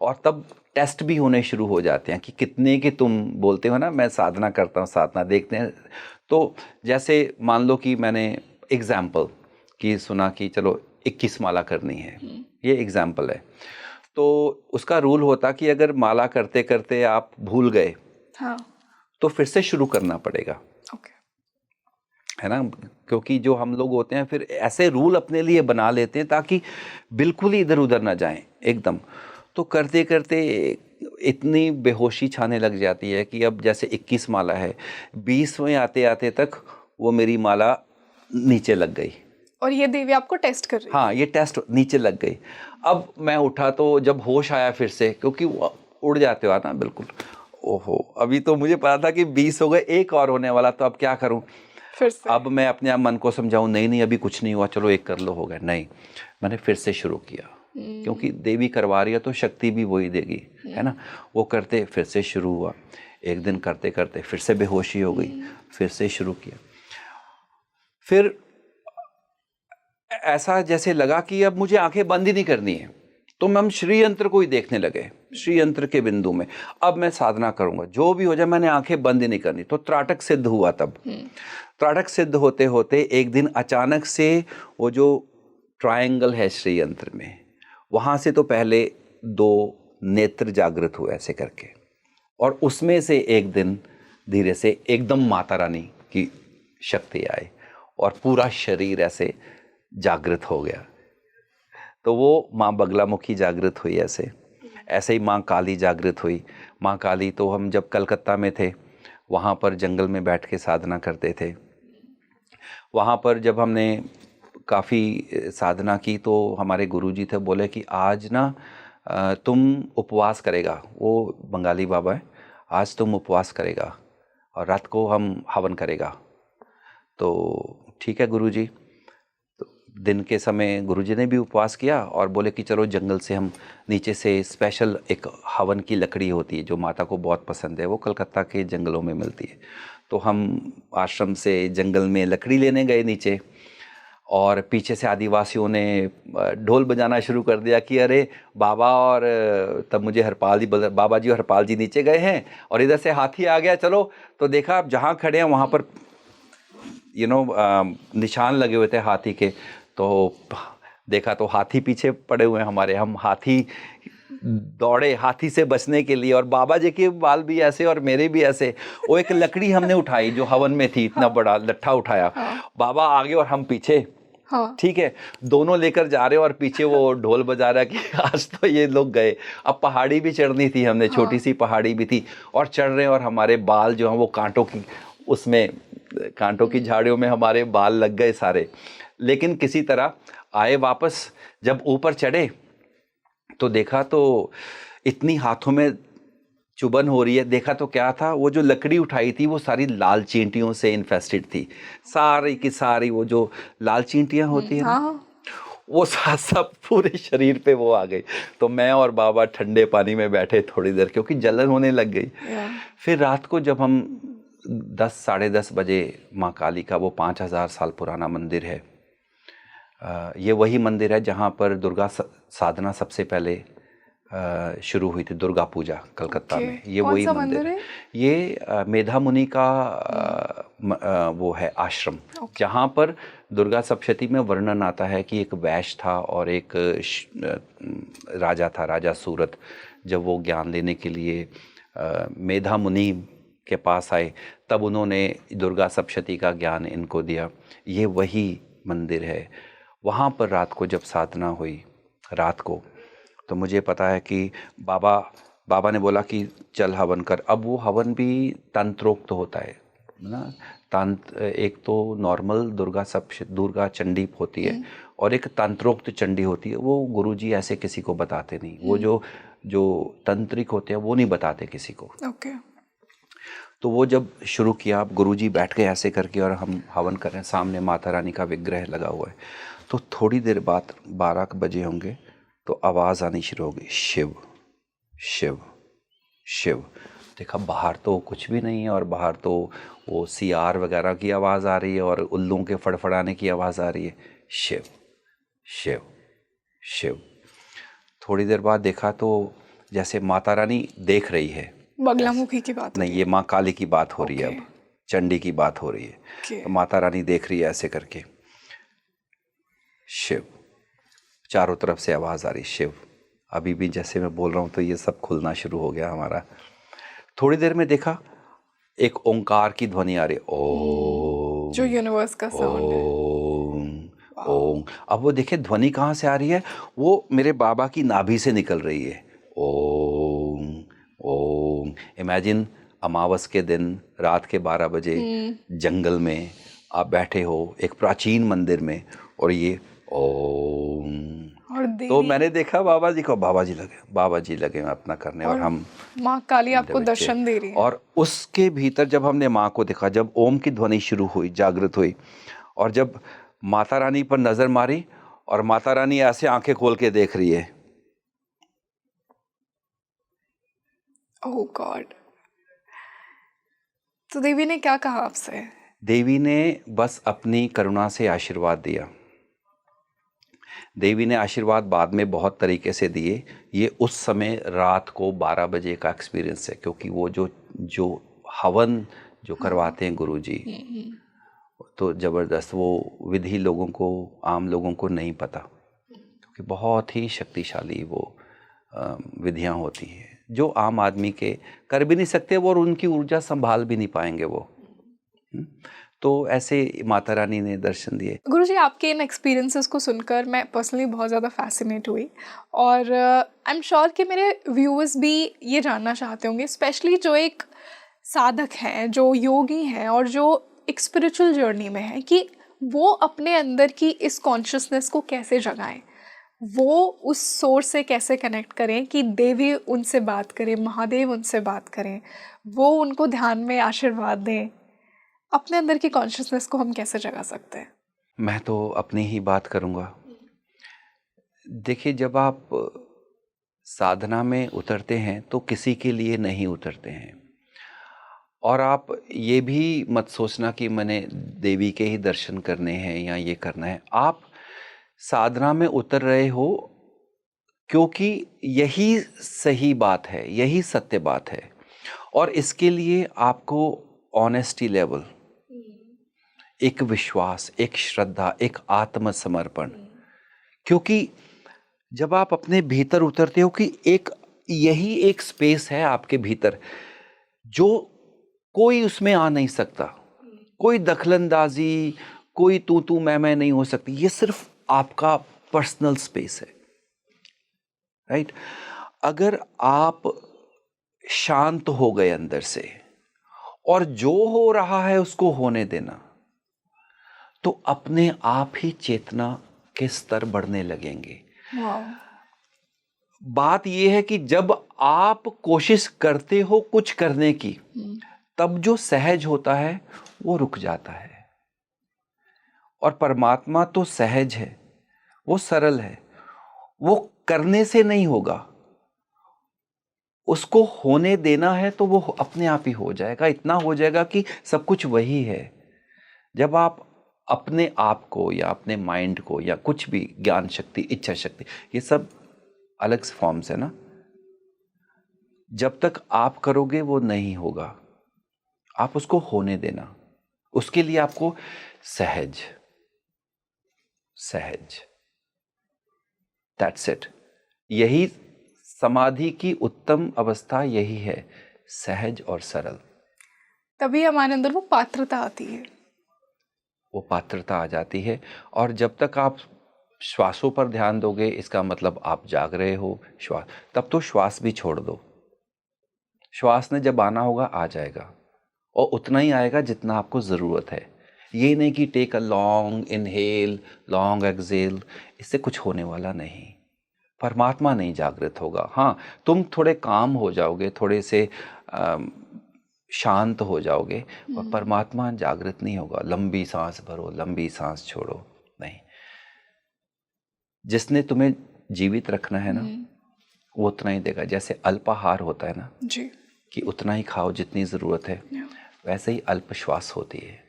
Speaker 1: और तब टेस्ट भी होने शुरू हो जाते हैं कि कितने के तुम बोलते हो ना मैं साधना करता हूँ, साधना देखते हैं। तो जैसे मान लो कि मैंने एग्जाम्पल कि सुना कि चलो 21 माला करनी है, ये एग्जाम्पल है। तो उसका रूल होता कि अगर माला करते करते आप भूल गए
Speaker 2: हाँ,
Speaker 1: तो फिर से शुरू करना पड़ेगा,
Speaker 2: ओके,
Speaker 1: है ना। क्योंकि जो हम लोग होते हैं फिर ऐसे रूल अपने लिए बना लेते हैं ताकि बिल्कुल ही इधर उधर ना जाएं एकदम। तो करते करते इतनी बेहोशी छाने लग जाती है कि अब जैसे 21 माला है, 20वें आते आते तक वो मेरी माला नीचे लग गई।
Speaker 2: और ये देवी आपको टेस्ट कर रही
Speaker 1: हाँ, ये टेस्ट नीचे लग गई। अब मैं उठा तो जब होश आया फिर से, क्योंकि वो उड़ जाते हो ना बिल्कुल, ओहो अभी तो मुझे पता था कि 20 हो गए, एक और होने वाला, तो अब क्या करूं।
Speaker 2: फिर से
Speaker 1: अब मैं अपने आप मन को समझाऊं, नहीं नहीं अभी कुछ नहीं हुआ, चलो एक कर लो, हो गया। नहीं, मैंने फिर से शुरू किया, क्योंकि देवी करवा रही है तो शक्ति भी वही देगी, है ना। वो करते फिर से शुरू हुआ, एक दिन करते करते फिर से बेहोशी हो गई, फिर से शुरू किया। फिर ऐसा जैसे लगा कि अब मुझे आंखें बंद ही नहीं करनी है, तो हम श्री यंत्र को ही देखने लगे, श्री यंत्र के बिंदु में अब मैं साधना करूंगा, जो भी हो जाए मैंने आंखें बंद ही नहीं करनी। तो त्राटक सिद्ध हुआ। तब त्राटक सिद्ध होते होते एक दिन अचानक से वो जो ट्रायंगल है श्री यंत्र में, वहां से तो पहले 2 नेत्र जागृत हुए ऐसे करके, और उसमें से एक दिन धीरे से एकदम माता रानी की शक्ति आई और पूरा शरीर ऐसे जागृत हो गया। तो वो माँ बगलामुखी जागृत हुई, ऐसे ही माँ काली जागृत हुई। माँ काली तो हम जब कलकत्ता में थे वहाँ पर जंगल में बैठ के साधना करते थे। वहाँ पर जब हमने काफ़ी साधना की तो हमारे गुरुजी थे, बोले कि आज ना तुम उपवास करेगा, वो बंगाली बाबा है, आज तुम उपवास करेगा और रात को हम हवन करेगा। तो ठीक है गुरुजी। दिन के समय गुरुजी ने भी उपवास किया और बोले कि चलो जंगल से हम नीचे से स्पेशल एक हवन की लकड़ी होती है जो माता को बहुत पसंद है, वो कलकत्ता के जंगलों में मिलती है। तो हम आश्रम से जंगल में लकड़ी लेने गए नीचे, और पीछे से आदिवासियों ने ढोल बजाना शुरू कर दिया कि अरे बाबा, और तब मुझे हरपाल जी, बाबा जी और हरपाल जी नीचे गए हैं और इधर से हाथी आ गया, चलो। तो देखा आप जहाँ खड़े हैं वहाँ पर निशान लगे हुए थे हाथी के, तो देखा तो हाथी पीछे पड़े हुए हैं हमारे। हम हाथी दौड़े हाथी से बचने के लिए, और बाबा जी के बाल भी ऐसे और मेरे भी ऐसे। वो एक लकड़ी हमने उठाई जो हवन में थी, इतना बड़ा लट्ठा उठाया, बाबा आगे और हम पीछे, ठीक है, दोनों लेकर जा रहे हो और पीछे वो ढोल बजा रहा कि आज तो ये लोग गए। अब पहाड़ी भी चढ़नी थी हमने, छोटी सी पहाड़ी भी थी, और चढ़ रहे हैं और हमारे बाल जो हैं वो कांटों की झाड़ियों में हमारे बाल लग गए सारे। लेकिन किसी तरह आए वापस। जब ऊपर चढ़े तो देखा तो इतनी हाथों में चुभन हो रही है। देखा तो क्या था, वो जो लकड़ी उठाई थी वो सारी लाल चींटियों से इन्फेस्टेड थी, सारी की सारी। वो जो लाल चींटियां होती हैं वो सब पूरे शरीर पे वो आ गई। तो मैं और बाबा ठंडे पानी में बैठे थोड़ी देर, क्योंकि जलन होने लग गई। फिर रात को जब हम 10 साढ़े 10 बजे, माँ काली का वो 5000 साल पुराना मंदिर है, ये वही मंदिर है जहाँ पर दुर्गा साधना सबसे पहले शुरू हुई थी, दुर्गा पूजा कलकत्ता में। ये वही मंदिर है। ये मेधा मुनि का वो है आश्रम, जहाँ पर दुर्गा सप्तशती में वर्णन आता है कि एक वैश्य था और एक राजा था, राजा सूरत। जब वो ज्ञान लेने के लिए मेधा मुनि के पास आए तब उन्होंने दुर्गा सप्तशती का ज्ञान इनको दिया। ये वही मंदिर है। वहाँ पर रात को जब साधना हुई रात को, तो मुझे पता है कि बाबा ने बोला कि चल हवन कर। अब वो हवन भी तंत्रोक्त होता है ना। एक तो नॉर्मल दुर्गा चंडी होती है और एक तंत्रोक्त चंडी होती है। वो गुरुजी ऐसे किसी को बताते नहीं, वो जो तंत्रिक होते हैं वो नहीं बताते किसी को। तो वो जब शुरू किया, अब गुरुजी बैठ गए ऐसे करके और हम हवन कर रहे हैं, सामने माता रानी का विग्रह लगा हुआ है। तो थोड़ी देर बाद 12 बजे होंगे तो आवाज़ आनी शुरू हो गई, शिव शिव शिव। देखा बाहर तो कुछ भी नहीं है, और बाहर तो वो सियार वगैरह की आवाज़ आ रही है और उल्लुओं के फड़फड़ाने की आवाज़ आ रही है, शिव शिव शिव। थोड़ी देर बाद देखा तो जैसे माता रानी देख रही है,
Speaker 2: बगलामुखी की बात
Speaker 1: नहीं, ये माँ काली की बात हो रही है, अब चंडी की बात हो रही है। तो माता रानी देख रही है ऐसे करके, शिव चारों तरफ से आवाज़ आ रही, शिव। अभी भी जैसे मैं बोल रहा हूँ तो ये सब खुलना शुरू हो गया हमारा। थोड़ी देर में देखा एक ओंकार की ध्वनि आ रही, ओम
Speaker 2: जो यूनिवर्स का साउंड है।
Speaker 1: ओम ओम। अब वो देखिए ध्वनि कहाँ से आ रही है, वो मेरे बाबा की नाभि से निकल रही है, ओम ओम। इमेजिन अमावस के दिन रात के 12 बजे जंगल में आप बैठे हो एक प्राचीन मंदिर में, और ये ओम।
Speaker 2: और
Speaker 1: तो
Speaker 2: देवी
Speaker 1: मैंने देखा बाबा जी को, बाबा जी लगे अपना करने, और हम
Speaker 2: माँ काली
Speaker 1: मेरे
Speaker 2: आपको
Speaker 1: बच्चे।
Speaker 2: दर्शन दे रही है।
Speaker 1: और उसके भीतर जब हमने माँ को देखा, जब ओम की ध्वनि शुरू हुई, जागृत हुई, और जब माता रानी पर नजर मारी, और माता रानी ऐसे आंखें खोल के देख रही है,
Speaker 2: ओह गॉड। तो देवी ने क्या कहा आपसे?
Speaker 1: देवी ने बस अपनी करुणा से आशीर्वाद दिया। देवी ने आशीर्वाद बाद में बहुत तरीके से दिए। ये उस समय रात को 12 बजे का एक्सपीरियंस है, क्योंकि वो जो हवन जो करवाते हैं गुरुजी, तो ज़बरदस्त वो विधि लोगों को, आम लोगों को नहीं पता, क्योंकि बहुत ही शक्तिशाली वो विधियां होती हैं जो आम आदमी के कर भी नहीं सकते वो, और उनकी ऊर्जा संभाल भी नहीं पाएंगे वो। तो ऐसे माता रानी ने दर्शन दिए।
Speaker 2: गुरुजी, आपके इन एक्सपीरियंसेस को सुनकर मैं पर्सनली बहुत ज़्यादा फैसिनेट हुई, और आई एम श्योर कि मेरे व्यूअर्स भी ये जानना चाहते होंगे, स्पेशली जो एक साधक हैं, जो योगी हैं, और जो एक स्पिरिचुअल जर्नी में हैं, कि वो अपने अंदर की इस कॉन्शियसनेस को कैसे जगाएं, वो उस सोर्स से कैसे कनेक्ट करें कि देवी उनसे बात करें, महादेव उनसे बात करें, वो उनको ध्यान में आशीर्वाद दें। अपने अंदर की कॉन्शियसनेस को हम कैसे जगा सकते हैं?
Speaker 1: मैं तो अपनी ही बात करूँगा। देखिए, जब आप साधना में उतरते हैं तो किसी के लिए नहीं उतरते हैं, और आप ये भी मत सोचना कि मैंने देवी के ही दर्शन करने हैं या ये करना है। आप साधना में उतर रहे हो क्योंकि यही सही बात है, यही सत्य बात है, और इसके लिए आपको ऑनेस्टी लेवल, एक विश्वास, एक श्रद्धा, एक आत्मसमर्पण, क्योंकि जब आप अपने भीतर उतरते हो कि यही एक स्पेस है आपके भीतर जो कोई उसमें आ नहीं सकता, कोई दखलंदाजी, कोई तू मैं नहीं हो सकती। ये सिर्फ आपका पर्सनल स्पेस है, राइट? अगर आप शांत हो गए अंदर से और जो हो रहा है उसको होने देना, तो अपने आप ही चेतना के स्तर बढ़ने लगेंगे। बात यह है कि जब आप कोशिश करते हो कुछ करने की, तब जो सहज होता है वो रुक जाता है। और परमात्मा तो सहज है, वो सरल है, वो करने से नहीं होगा, उसको होने देना है तो वो अपने आप ही हो जाएगा। इतना हो जाएगा कि सब कुछ वही है। जब आप अपने आप को या अपने माइंड को या कुछ भी, ज्ञान शक्ति, इच्छा शक्ति, ये सब अलग फॉर्म्स है ना, जब तक आप करोगे वो नहीं होगा। आप उसको होने देना, उसके लिए आपको सहज, दैट्स इट। यही समाधि की उत्तम अवस्था, यही है, सहज और सरल।
Speaker 2: तभी हमारे अंदर वो पात्रता आती है,
Speaker 1: वो पात्रता आ जाती है। और जब तक आप श्वासों पर ध्यान दोगे, इसका मतलब आप जाग रहे हो, श्वास, तब तो श्वास भी छोड़ दो। श्वास ने जब आना होगा आ जाएगा, और उतना ही आएगा जितना आपको ज़रूरत है। ये नहीं कि take a long inhale, long exhale, इससे कुछ होने वाला नहीं। परमात्मा नहीं जागृत होगा। हाँ, तुम थोड़े काम हो जाओगे, थोड़े से शांत हो जाओगे, और परमात्मा जागृत नहीं होगा। लंबी सांस भरो, लंबी सांस छोड़ो, नहीं। जिसने तुम्हें जीवित रखना है ना, वो उतना ही देगा। जैसे अल्पाहार होता है ना
Speaker 2: जी,
Speaker 1: कि उतना ही खाओ जितनी ज़रूरत है, वैसे ही अल्प श्वास होती है।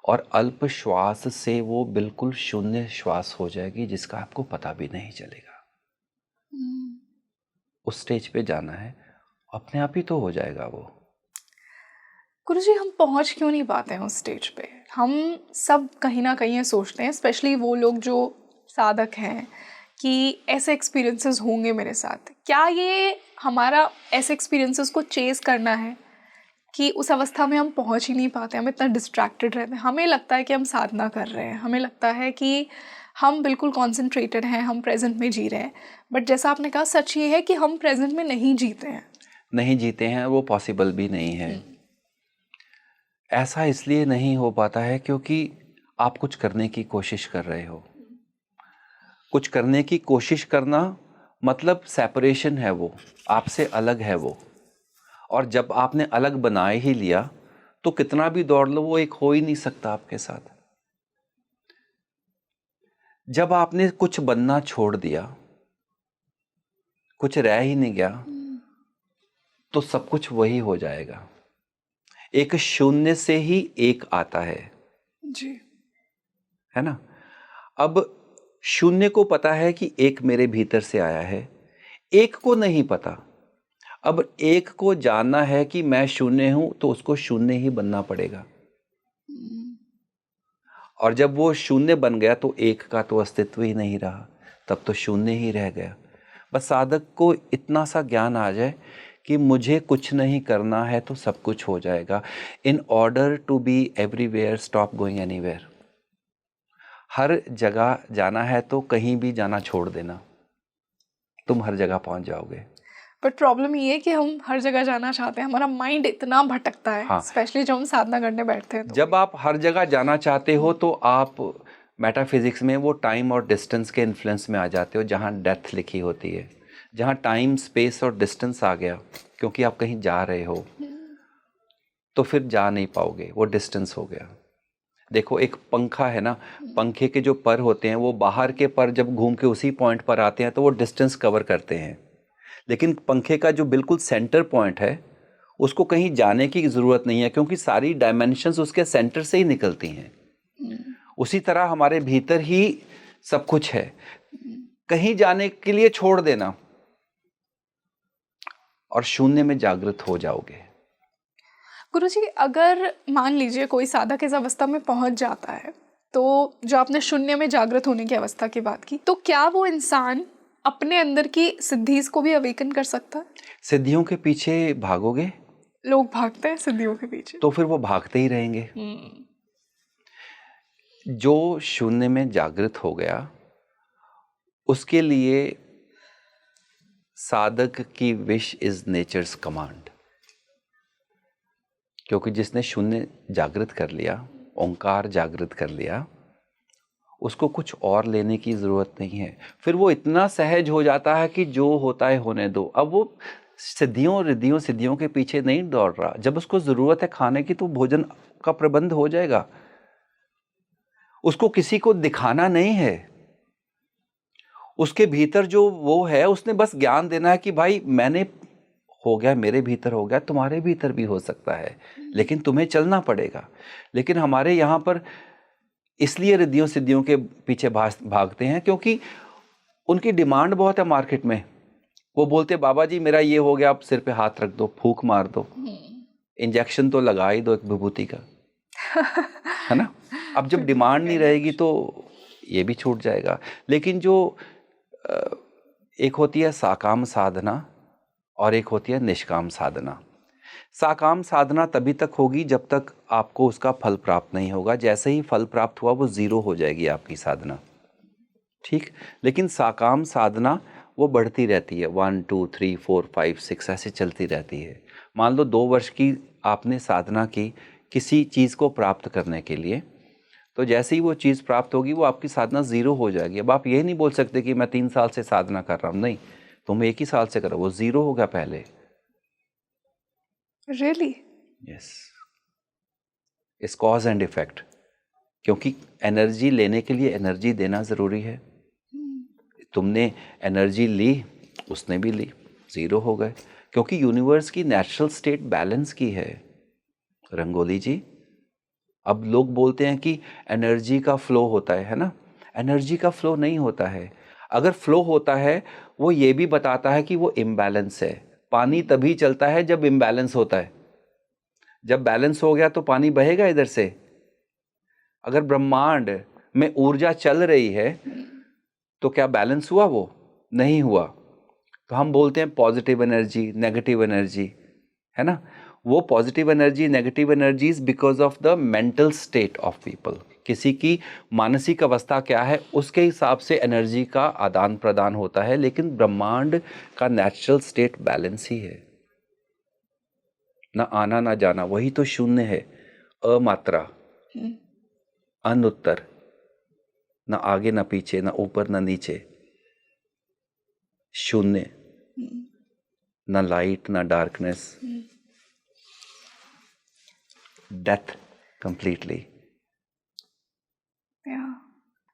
Speaker 1: और अल्प श्वास से वो बिल्कुल शून्य श्वास हो जाएगी, जिसका आपको पता भी नहीं चलेगा। उस स्टेज पे जाना है, अपने आप ही तो हो जाएगा वो।
Speaker 2: गुरुजी, हम पहुंच क्यों नहीं पाते हैं उस स्टेज पे? हम सब कहीं ना कहीं ये सोचते हैं, स्पेशली वो लोग जो साधक हैं, कि ऐसे एक्सपीरियंसेस होंगे मेरे साथ, क्या ये हमारा ऐसे एक्सपीरियंसेस को चेस करना है कि उस अवस्था में हम पहुंच ही नहीं पाते, हम इतना डिस्ट्रैक्टेड रहते हैं, हमें लगता है कि हम साधना कर रहे हैं, हमें लगता है कि हम बिल्कुल कॉन्सेंट्रेटेड हैं, हम प्रेजेंट में जी रहे हैं, बट जैसा आपने कहा सच ये है कि हम प्रेजेंट में नहीं जीते हैं।
Speaker 1: नहीं जीते हैं, वो पॉसिबल भी नहीं है। ऐसा इसलिए नहीं हो पाता है क्योंकि आप कुछ करने की कोशिश कर रहे हो। कुछ करने की कोशिश करना मतलब सेपरेशन है, वो आपसे अलग है वो। और जब आपने अलग बनाए ही लिया तो कितना भी दौड़ लो वो एक हो ही नहीं सकता आपके साथ। जब आपने कुछ बनना छोड़ दिया, कुछ रह ही नहीं गया, तो सब कुछ वही हो जाएगा। एक शून्य से ही एक आता है
Speaker 2: जी।
Speaker 1: है ना। अब शून्य को पता है कि एक मेरे भीतर से आया है, एक को नहीं पता। अब एक को जानना है कि मैं शून्य हूं, तो उसको शून्य ही बनना पड़ेगा। और जब वो शून्य बन गया तो एक का तो अस्तित्व ही नहीं रहा, तब तो शून्य ही रह गया। बस साधक को इतना सा ज्ञान आ जाए कि मुझे कुछ नहीं करना है तो सब कुछ हो जाएगा। In order to be everywhere, stop going anywhere. हर जगह जाना है तो कहीं भी जाना छोड़ देना, तुम हर जगह पहुंच जाओगे।
Speaker 2: बट प्रॉब्लम ये है कि हम हर जगह जाना चाहते हैं, हमारा माइंड इतना भटकता है,
Speaker 1: हाँ।
Speaker 2: स्पेशली जब हम साधना करने बैठते हैं तो।
Speaker 1: जब आप हर जगह जाना चाहते हो तो आप मेटाफिजिक्स में वो टाइम और डिस्टेंस के इन्फ्लुएंस में आ जाते हो, जहाँ डेथ लिखी होती है। जहाँ टाइम, स्पेस और डिस्टेंस आ गया, क्योंकि आप कहीं जा रहे हो, तो फिर जा नहीं पाओगे, वो डिस्टेंस हो गया। देखो एक पंखा है ना, पंखे के जो पर होते हैं वो बाहर के पर जब घूम के उसी पॉइंट पर आते हैं तो वो डिस्टेंस कवर करते हैं। लेकिन पंखे का जो बिल्कुल सेंटर पॉइंट है उसको कहीं जाने की ज़रूरत नहीं है, क्योंकि सारी डायमेंशंस उसके सेंटर से ही निकलती हैं। उसी तरह हमारे भीतर ही सब कुछ है, कहीं जाने के लिए छोड़ देना और शून्य में जागृत हो जाओगे।
Speaker 2: गुरुजी, अगर मान लीजिए कोई साधक इस अवस्था में पहुंच जाता है, तो जो आपने शून्य में जागृत होने की अवस्था की बात की, तो क्या वो इंसान अपने अंदर की सिद्धीज को भी अवेकन कर सकता है?
Speaker 1: सिद्धियों के पीछे भागोगे,
Speaker 2: लोग भागते हैं सिद्धियों के पीछे,
Speaker 1: तो फिर वो भागते ही रहेंगे। जो शून्य में जागृत हो गया उसके लिए साधक की विश इज नेचर्स कमांड। क्योंकि जिसने शून्य जागृत कर लिया, ओंकार जागृत कर लिया, उसको कुछ और लेने की ज़रूरत नहीं है। फिर वो इतना सहज हो जाता है कि जो होता है होने दो। अब वो सिद्धियों रिद्धियों सिद्धियों के पीछे नहीं दौड़ रहा। जब उसको ज़रूरत है खाने की तो भोजन का प्रबंध हो जाएगा। उसको किसी को दिखाना नहीं है, उसके भीतर जो वो है उसने बस ज्ञान देना है कि भाई मैंने हो गया, मेरे भीतर हो गया, तुम्हारे भीतर भी हो सकता है, लेकिन तुम्हें चलना पड़ेगा। लेकिन हमारे यहाँ पर इसलिए रिद्धियों सिद्धियों के पीछे भागते हैं क्योंकि उनकी डिमांड बहुत है मार्केट में। वो बोलते बाबा जी मेरा ये हो गया, आप सिर पे हाथ रख दो, फूंक मार दो, इंजेक्शन तो लगा ही दो एक विभूति का, है ना। अब जब डिमांड नहीं रहेगी तो ये भी छूट जाएगा। लेकिन जो एक होती है साकाम साधना और एक होती है निष्काम साधना। साकाम साधना तभी तक होगी जब तक आपको उसका फल प्राप्त नहीं होगा। जैसे ही फल प्राप्त हुआ वो ज़ीरो हो जाएगी आपकी साधना, ठीक। लेकिन साकाम साधना वो बढ़ती रहती है, 1 2 3 4 5 6 ऐसे चलती रहती है। मान लो 2 वर्ष की आपने साधना की किसी चीज़ को प्राप्त करने के लिए, तो जैसे ही वो चीज़ प्राप्त होगी वो आपकी साधना ज़ीरो हो जाएगी। अब आप ये नहीं बोल सकते कि मैं 3 साल से साधना कर रहा हूँ, नहीं, तुम 1 ही साल से करो, वो ज़ीरो होगा पहले।
Speaker 2: रियली?
Speaker 1: यस, इस कॉज एंड इफेक्ट। क्योंकि एनर्जी लेने के लिए एनर्जी देना ज़रूरी है। तुमने एनर्जी ली, उसने भी ली, ज़ीरो हो गए। क्योंकि यूनिवर्स की नेचुरल स्टेट बैलेंस की है रंगोली जी। अब लोग बोलते हैं कि एनर्जी का फ्लो होता है ना, एनर्जी का फ्लो नहीं होता है। अगर फ्लो होता है वो ये भी बताता है कि वो इम्बैलेंस है। पानी तभी चलता है जब इम्बैलेंस होता है। जब बैलेंस हो गया तो पानी बहेगा इधर से। अगर ब्रह्मांड में ऊर्जा चल रही है तो क्या बैलेंस हुआ? वो नहीं हुआ। तो हम बोलते हैं पॉजिटिव एनर्जी, नेगेटिव एनर्जी, है ना। वो positive energy, negative energies because of the mental state of people. किसी की मानसिक अवस्था क्या है उसके हिसाब से एनर्जी का आदान प्रदान होता है, लेकिन ब्रह्मांड का नेचुरल स्टेट बैलेंस ही है, ना आना ना जाना, वही तो शून्य है, अमात्रा, अनुत्तर, ना आगे ना पीछे, ना ऊपर ना नीचे, शून्य, ना लाइट ना डार्कनेस, डेथ कंप्लीटली।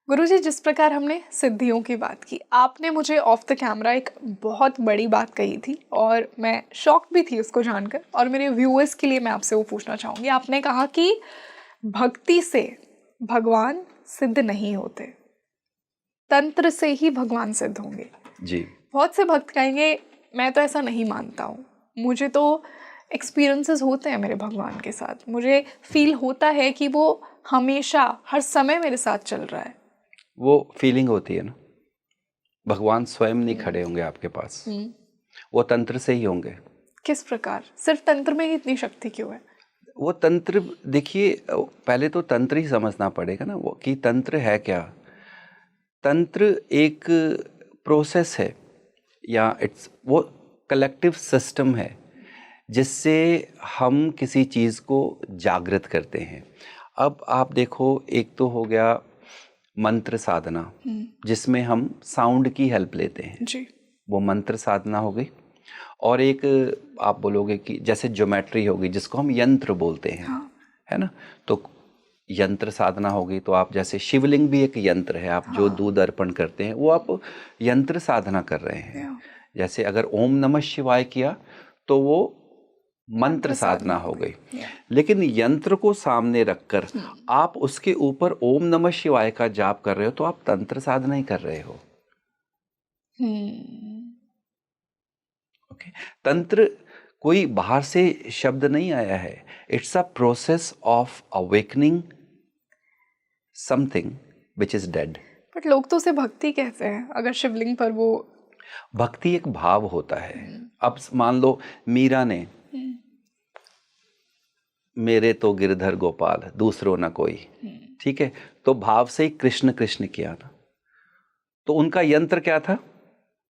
Speaker 2: गुरुजी, जिस प्रकार हमने सिद्धियों की बात की, आपने मुझे ऑफ द कैमरा एक बहुत बड़ी बात कही थी और मैं शॉक भी थी उसको जानकर, और मेरे व्यूअर्स के लिए मैं आपसे वो पूछना चाहूँगी। आपने कहा कि भक्ति से भगवान सिद्ध नहीं होते, तंत्र से ही भगवान सिद्ध होंगे।
Speaker 1: जी।
Speaker 2: बहुत से भक्त कहेंगे मैं तो ऐसा नहीं मानता हूँ, मुझे तो एक्सपीरियंसेस होते हैं मेरे भगवान के साथ, मुझे फील होता है कि वो हमेशा हर समय मेरे साथ चल रहा है।
Speaker 1: वो फीलिंग होती है ना, भगवान स्वयं नहीं खड़े होंगे आपके पास, वो तंत्र से ही होंगे।
Speaker 2: किस प्रकार? सिर्फ तंत्र में ही इतनी शक्ति क्यों है?
Speaker 1: वो तंत्र, देखिए पहले तो तंत्र ही समझना पड़ेगा ना, वो कि तंत्र है क्या। तंत्र एक प्रोसेस है या इट्स वो कलेक्टिव सिस्टम है जिससे हम किसी चीज़ को जागृत करते हैं। अब आप देखो, एक तो हो गया मंत्र साधना जिसमें हम साउंड की हेल्प लेते हैं
Speaker 2: जी।
Speaker 1: वो मंत्र साधना हो गई। और एक आप बोलोगे कि जैसे ज्योमेट्री होगी जिसको हम यंत्र बोलते हैं,
Speaker 2: हाँ।
Speaker 1: है ना, तो यंत्र साधना होगी। तो आप जैसे शिवलिंग भी एक यंत्र है, आप जो दूध अर्पण करते हैं वो आप यंत्र साधना कर रहे हैं। जैसे अगर ओम नमः शिवाय किया तो वो मंत्र साधना हो गई। लेकिन यंत्र को सामने रखकर आप उसके ऊपर ओम नमः शिवाय का जाप कर रहे हो तो आप तंत्र साधना ही कर रहे हो। ओके, तंत्र कोई बाहर से शब्द नहीं आया है, it's a process of awakening something which is dead.
Speaker 2: But लोग तो उसे भक्ति कहते हैं, अगर शिवलिंग पर वो
Speaker 1: भक्ति एक भाव होता है। अब मान लो मीरा ने मेरे तो गिरधर गोपाल दूसरो न कोई, ठीक है, तो भाव से ही कृष्ण कृष्ण किया ना। तो उनका यंत्र क्या था,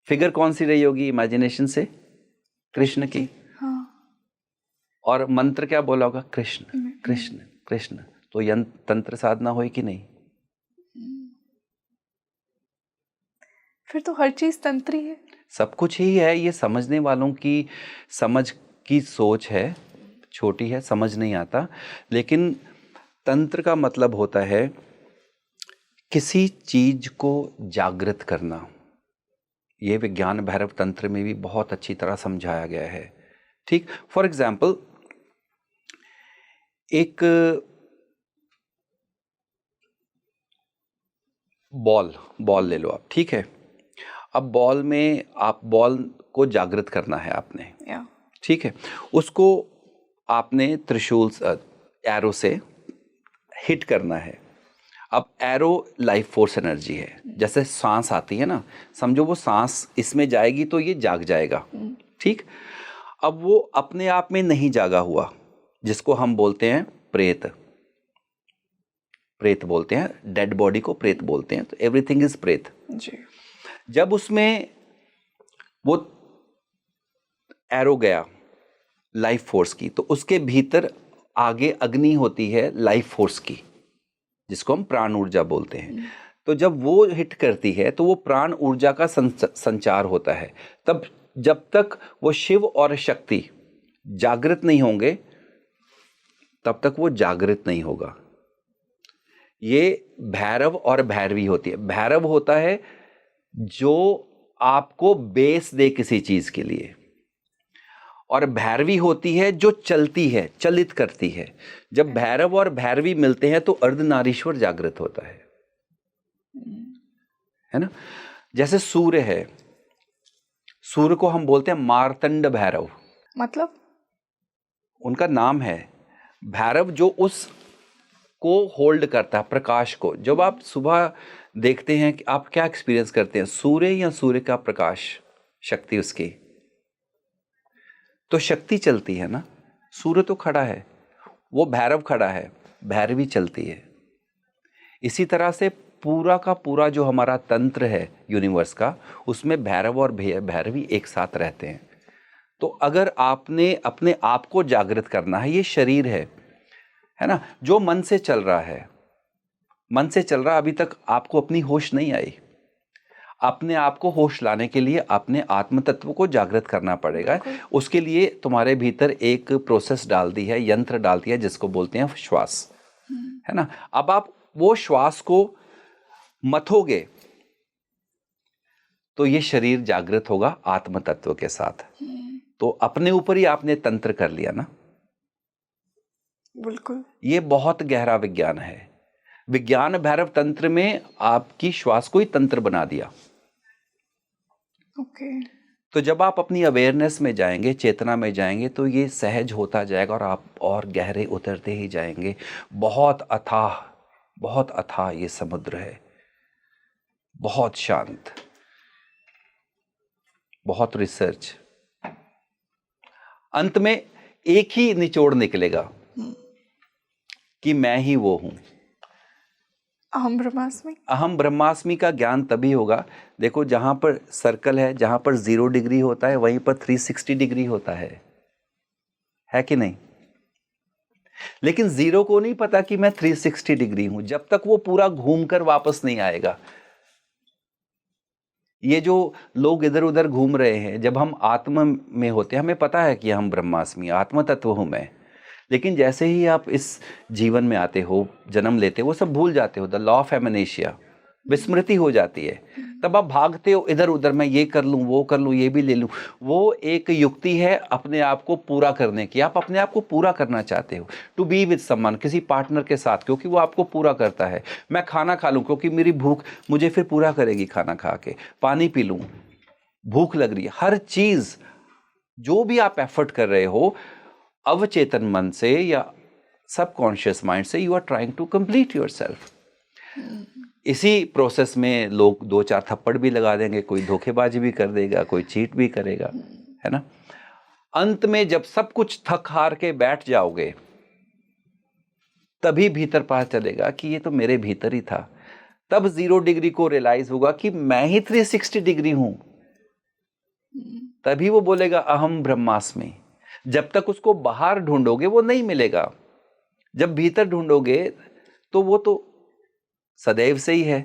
Speaker 1: फिगर कौन सी रही होगी इमेजिनेशन से, कृष्ण की। और मंत्र क्या बोला होगा, कृष्ण कृष्ण कृष्ण। तो यंत्र तंत्र साधना हुई कि नहीं?
Speaker 2: फिर तो हर चीज तंत्र ही है, सब
Speaker 1: कुछ ही है। ये समझने वालों की समझ की सोच है, छोटी है, समझ नहीं आता। लेकिन तंत्र का मतलब होता है किसी चीज को जागृत करना। ये विज्ञान भैरव तंत्र में भी बहुत अच्छी तरह समझाया गया है। ठीक, फॉर एग्जाम्पल एक बॉल ले लो आप, ठीक है। अब बॉल में आप बॉल को जागृत करना है आपने, ठीक है। उसको आपने त्रिशूल एरो से हिट करना है। अब एरो लाइफ फोर्स एनर्जी है, जैसे सांस आती है ना, समझो वो सांस इसमें जाएगी तो ये जाग जाएगा, ठीक। अब वो अपने आप में नहीं जागा हुआ, जिसको हम बोलते हैं प्रेत, प्रेत बोलते हैं, डेड बॉडी को प्रेत बोलते हैं। तो एवरीथिंग इज प्रेत जी। जब उसमें वो एरो गया लाइफ फोर्स की, तो उसके भीतर आगे अग्नि होती है लाइफ फोर्स की, जिसको हम प्राण ऊर्जा बोलते हैं। तो जब वो हिट करती है तो वो प्राण ऊर्जा का संचार होता है। तब जब तक वो शिव और शक्ति जागृत नहीं होंगे तब तक वो जागृत नहीं होगा। ये भैरव और भैरवी होती है। भैरव होता है जो आपको बेस दे किसी चीज के लिए, और भैरवी होती है जो चलती है, चलित करती है। जब भैरव और भैरवी मिलते हैं तो अर्धनारीश्वर जागृत होता है ना। जैसे सूर्य है, सूर्य को हम बोलते हैं मार्तंड भैरव,
Speaker 2: मतलब
Speaker 1: उनका नाम है भैरव, जो उस को होल्ड करता है, प्रकाश को। जब आप सुबह देखते हैं कि आप क्या एक्सपीरियंस करते हैं, सूर्य या सूर्य का प्रकाश, शक्ति उसकी, तो शक्ति चलती है ना। सूर्य तो खड़ा है, वो भैरव खड़ा है, भैरवी चलती है। इसी तरह से पूरा का पूरा जो हमारा तंत्र है यूनिवर्स का, उसमें भैरव और भैरवी एक साथ रहते हैं। तो अगर आपने अपने आप को जागृत करना है, ये शरीर है ना, जो मन से चल रहा है, मन से चल रहा, अभी तक आपको अपनी होश नहीं आई। अपने आप को होश लाने के लिए अपने आत्म तत्व को जागृत करना पड़ेगा। उसके लिए तुम्हारे भीतर एक प्रोसेस डाल दी है, यंत्र डाल दिया, जिसको बोलते हैं श्वास, है ना। अब आप वो श्वास को मथोगे तो ये शरीर जागृत होगा आत्म तत्व के साथ। तो अपने ऊपर ही आपने तंत्र कर लिया ना।
Speaker 2: बिल्कुल,
Speaker 1: ये बहुत गहरा विज्ञान है। विज्ञान भैरव तंत्र में आपकी श्वास को ही तंत्र बना दिया।
Speaker 2: ओके।
Speaker 1: तो जब आप अपनी अवेयरनेस में जाएंगे, चेतना में जाएंगे, तो ये सहज होता जाएगा और आप और गहरे उतरते ही जाएंगे। बहुत अथाह ये समुद्र है, बहुत शांत, बहुत रिसर्च। अंत में एक ही निचोड़ निकलेगा कि मैं ही वो हूं।
Speaker 2: अहम ब्रह्मास्मि।
Speaker 1: अहम ब्रह्मास्मि का ज्ञान तभी होगा, देखो जहां पर सर्कल है, जहां पर 0 डिग्री होता है, वहीं पर 360 डिग्री होता है कि नहीं। लेकिन 0 को नहीं पता कि मैं 360 डिग्री हूं, जब तक वो पूरा घूमकर वापस नहीं आएगा। ये जो लोग इधर उधर घूम रहे हैं, जब हम आत्मा में होते हैं, हमें पता है कि हम ब्रह्मास्मि, आत्म तत्व हूं मैं। लेकिन जैसे ही आप इस जीवन में आते हो, जन्म लेते हो, वो सब भूल जाते हो। द लॉ ऑफ एमनेशिया, विस्मृति हो जाती है। तब आप भागते हो इधर उधर, मैं ये कर लूं, वो कर लूं, ये भी ले लूं। वो एक युक्ति है अपने आप को पूरा करने की। आप अपने आप को पूरा करना चाहते हो, टू बी विद समवन, किसी पार्टनर के साथ, क्योंकि वो आपको पूरा करता है। मैं खाना खा लूं क्योंकि मेरी भूख मुझे फिर पूरा करेगी खाना खा के। पानी पी लूं, भूख लग रही है। हर चीज जो भी आप एफर्ट कर रहे हो, अवचेतन मन से या सबकॉन्शियस माइंड से, you are trying to complete yourself. इसी प्रोसेस में लोग 2-4 थप्पड़ भी लगा देंगे, कोई धोखेबाजी भी कर देगा, कोई चीट भी करेगा, है ना। अंत में जब सब कुछ थक हार के बैठ जाओगे, तभी भीतर पता चलेगा कि ये तो मेरे भीतर ही था। तब 0 डिग्री को रियलाइज होगा कि मैं ही 360 डिग्री हूं। तभी वो बोलेगा अहम ब्रह्मास्मि। जब तक उसको बाहर ढूंढोगे वो नहीं मिलेगा, जब भीतर ढूंढोगे तो वो तो सदैव से ही है।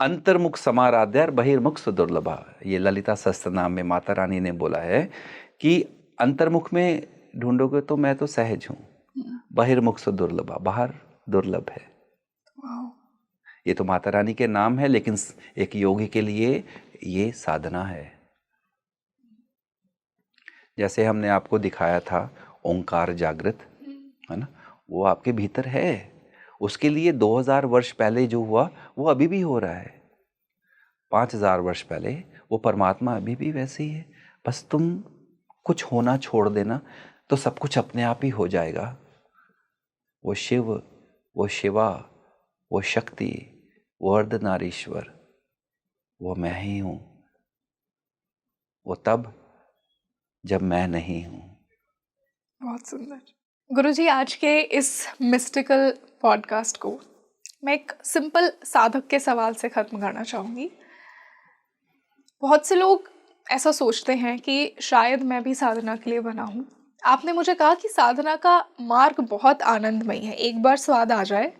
Speaker 1: अंतर्मुख समाराध्य बहिर्मुख सुदुर्लभा, ये ललिता सहस्त्रनाम में माता रानी ने बोला है कि अंतर्मुख में ढूंढोगे तो मैं तो सहज हूं, बहिर्मुख सुदुर्लभा, बाहर दुर्लभ है। ये तो माता रानी के नाम है, लेकिन एक योगी के लिए ये साधना है। जैसे हमने आपको दिखाया था ओंकार जागृत, है ना, वो आपके भीतर है। उसके लिए 2000 वर्ष पहले जो हुआ वो अभी भी हो रहा है। 5000 वर्ष पहले वो परमात्मा अभी भी वैसे ही है। बस तुम कुछ होना छोड़ देना तो सब कुछ अपने आप ही हो जाएगा। वो शिव, वो शिवा, वो शक्ति, वो अर्धनारीश्वर, वो मैं ही हूं। वो तब जब मैं नहीं हूं।
Speaker 2: बहुत सुंदर। गुरुजी, आज के इस मिस्टिकल पॉडकास्ट को मैं एक सिंपल साधक के सवाल से ख़त्म करना चाहूँगी। बहुत से लोग ऐसा सोचते हैं कि शायद मैं भी साधना के लिए बना हूँ। आपने मुझे कहा कि साधना का मार्ग बहुत आनंदमयी है। एक बार स्वाद आ जाए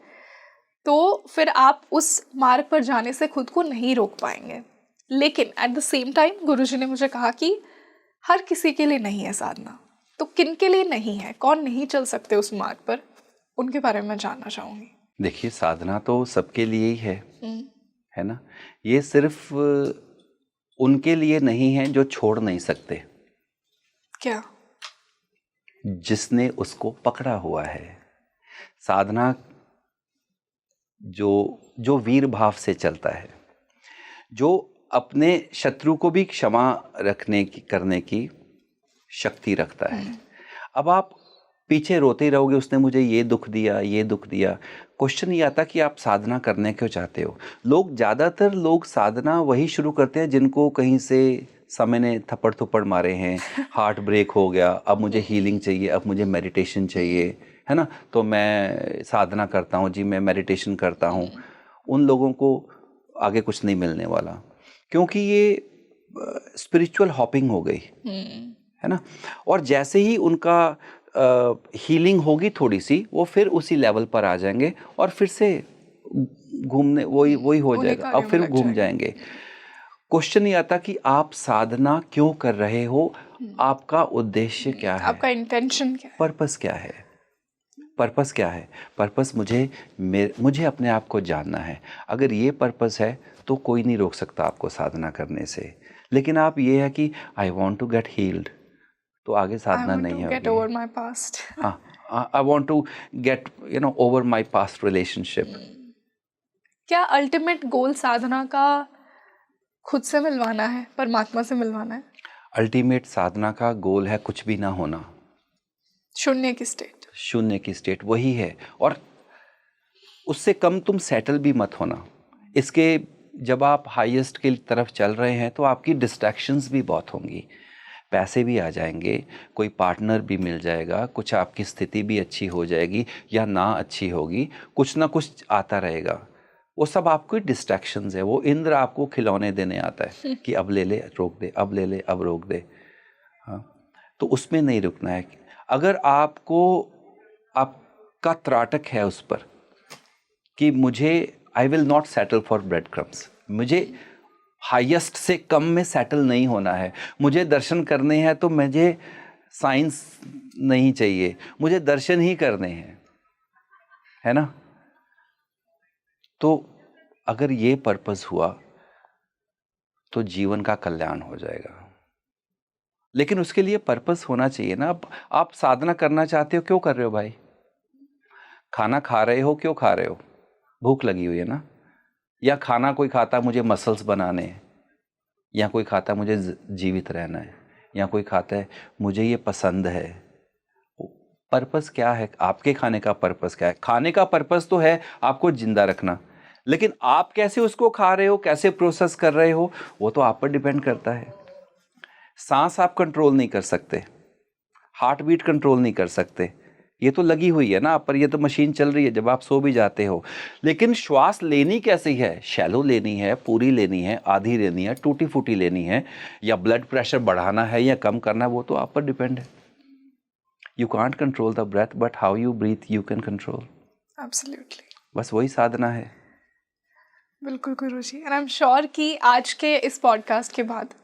Speaker 2: तो फिर आप उस मार्ग पर जाने से खुद को नहीं रोक पाएंगे। लेकिन एट द सेम टाइम गुरुजी ने मुझे कहा कि हर किसी के लिए नहीं है साधना। तो किन के लिए नहीं है, कौन नहीं चल सकते उस मार्ग पर, उनके बारे में जानना चाहूँगी।
Speaker 1: देखिए, साधना तो सबके लिए ही है ना। ये सिर्फ उनके लिए नहीं है जो छोड़ नहीं सकते।
Speaker 2: क्या?
Speaker 1: जिसने उसको पकड़ा हुआ है। साधना जो वीर भाव से चलता है, जो अपने शत्रु को भी क्षमा करने की शक्ति रखता है। अब आप पीछे रोते ही रहोगे, उसने मुझे ये दुख दिया, ये दुख दिया। क्वेश्चन ये आता कि आप साधना करने क्यों चाहते हो। ज़्यादातर लोग साधना वही शुरू करते हैं जिनको कहीं से समय ने थप्पड़ थप्पड़ मारे हैं, हार्ट ब्रेक हो गया, अब मुझे हीलिंग चाहिए, अब मुझे मेडिटेशन चाहिए, है ना, तो मैं साधना करता हूँ जी, मैं मेडिटेशन करता हूँ। उन लोगों को आगे कुछ नहीं मिलने वाला, क्योंकि ये स्पिरिचुअल हॉपिंग हो गई, है ना। और जैसे ही उनका हीलिंग होगी थोड़ी सी, वो फिर उसी लेवल पर आ जाएंगे और फिर से घूमने वही हो जाएगा, अब फिर घूम जाएंगे। क्वेश्चन ये आता कि आप साधना क्यों कर रहे हो, आपका उद्देश्य क्या है,
Speaker 2: आपका इंटेंशन क्या है,
Speaker 1: पर्पस क्या है। पर्पस क्या है? पर्पस मुझे अपने आप को जानना है। अगर ये पर्पस है तो कोई नहीं रोक सकता आपको साधना करने से। लेकिन आप ये है कि I want to get healed, तो आगे साधना नहीं होगी।
Speaker 2: Get over my past.
Speaker 1: हाँ, I want to get over my past relationship.
Speaker 2: क्या अल्टीमेट गोल साधना का खुद से मिलवाना है, परमात्मा से मिलवाना है?
Speaker 1: अल्टीमेट साधना का गोल है कुछ भी ना होना,
Speaker 2: शून्य की स्टेट।
Speaker 1: शून्य की स्टेट वही है, और उससे कम तुम सेटल भी मत होना। इसके जब आप हाईएस्ट की तरफ चल रहे हैं तो आपकी डिस्ट्रैक्शंस भी बहुत होंगी, पैसे भी आ जाएंगे, कोई पार्टनर भी मिल जाएगा, कुछ आपकी स्थिति भी अच्छी हो जाएगी या ना अच्छी होगी, कुछ ना कुछ आता रहेगा। वो सब आपको डिस्ट्रैक्शंस है। वो इंद्र आपको खिलौने देने आता है कि अब ले ले, रोक दे, अब ले ले, अब रोक दे। हाँ, तो उसमें नहीं रुकना है। अगर आपका त्राटक है उस पर कि मुझे I will not settle for bread crumbs, मुझे हाईएस्ट से कम में सेटल नहीं होना है, मुझे दर्शन करने हैं तो मुझे साइंस नहीं चाहिए, मुझे दर्शन ही करने हैं, है ना। तो अगर ये पर्पस हुआ तो जीवन का कल्याण हो जाएगा। लेकिन उसके लिए पर्पस होना चाहिए ना। आप साधना करना चाहते हो, क्यों कर रहे हो भाई? खाना खा रहे हो, क्यों खा रहे हो? भूख लगी हुई है ना। या खाना कोई खाता मुझे मसल्स बनाने हैं, या कोई खाता मुझे जीवित रहना है, या कोई खाता है मुझे ये पसंद है। पर्पस क्या है? आपके खाने का पर्पस क्या है? खाने का पर्पस तो है आपको जिंदा रखना, लेकिन आप कैसे उसको खा रहे हो, कैसे प्रोसेस कर रहे हो, वो तो आप पर डिपेंड करता है। सांस आप कंट्रोल नहीं कर सकते, हार्ट बीट कंट्रोल नहीं कर सकते, ये तो लगी हुई है ना आप पर, ये तो मशीन चल रही है जब आप सो भी जाते हो। लेकिन श्वास लेनी कैसी है? शैलो लेनी है, पूरी लेनी है, आधी लेनी है, टूटी फूटी लेनी है, या ब्लड प्रेशर बढ़ाना है या कम करना है, वो तो आप पर डिपेंड है। You can't control the breath, but how you breathe you can control.
Speaker 2: Absolutely,
Speaker 1: बस वही साधना है।
Speaker 2: बिल्कुल गुरुजी। एंड आई एम श्योर कि आज के इस पॉडकास्ट के बाद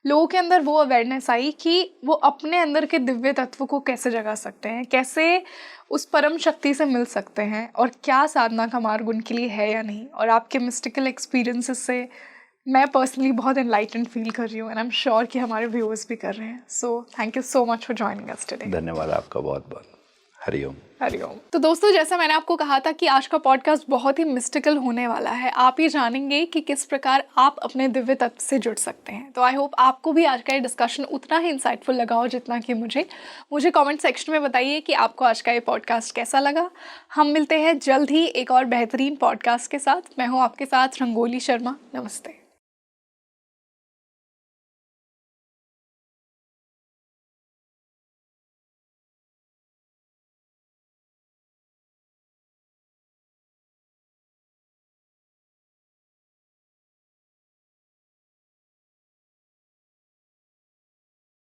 Speaker 2: लोगों के अंदर वो अवेयरनेस आई कि वो अपने अंदर के दिव्य तत्व को कैसे जगा सकते हैं, कैसे उस परम शक्ति से मिल सकते हैं, और क्या साधना का मार्ग उनके लिए है या नहीं। और आपके मिस्टिकल एक्सपीरियंसेस से मैं पर्सनली बहुत एनलाइटेंड फील कर रही हूँ, एंड आई एम श्योर कि हमारे व्यूअर्स भी कर रहे हैं। So thank you so much for joining us today.
Speaker 1: धन्यवाद आपका बहुत बहुत। हरिओम।
Speaker 2: हरिओम। तो दोस्तों, जैसा मैंने आपको कहा था कि आज का पॉडकास्ट बहुत ही मिस्टिकल होने वाला है। आप ये जानेंगे कि किस प्रकार आप अपने दिव्य तत्व से जुड़ सकते हैं। तो आई होप आपको भी आज का ये डिस्कशन उतना ही इंसाइटफुल लगा हो जितना कि मुझे कमेंट सेक्शन में बताइए कि आपको आज का ये पॉडकास्ट कैसा लगा। हम मिलते हैं जल्द ही एक और बेहतरीन पॉडकास्ट के साथ। मैं हूँ आपके साथ रंगोली शर्मा। नमस्ते।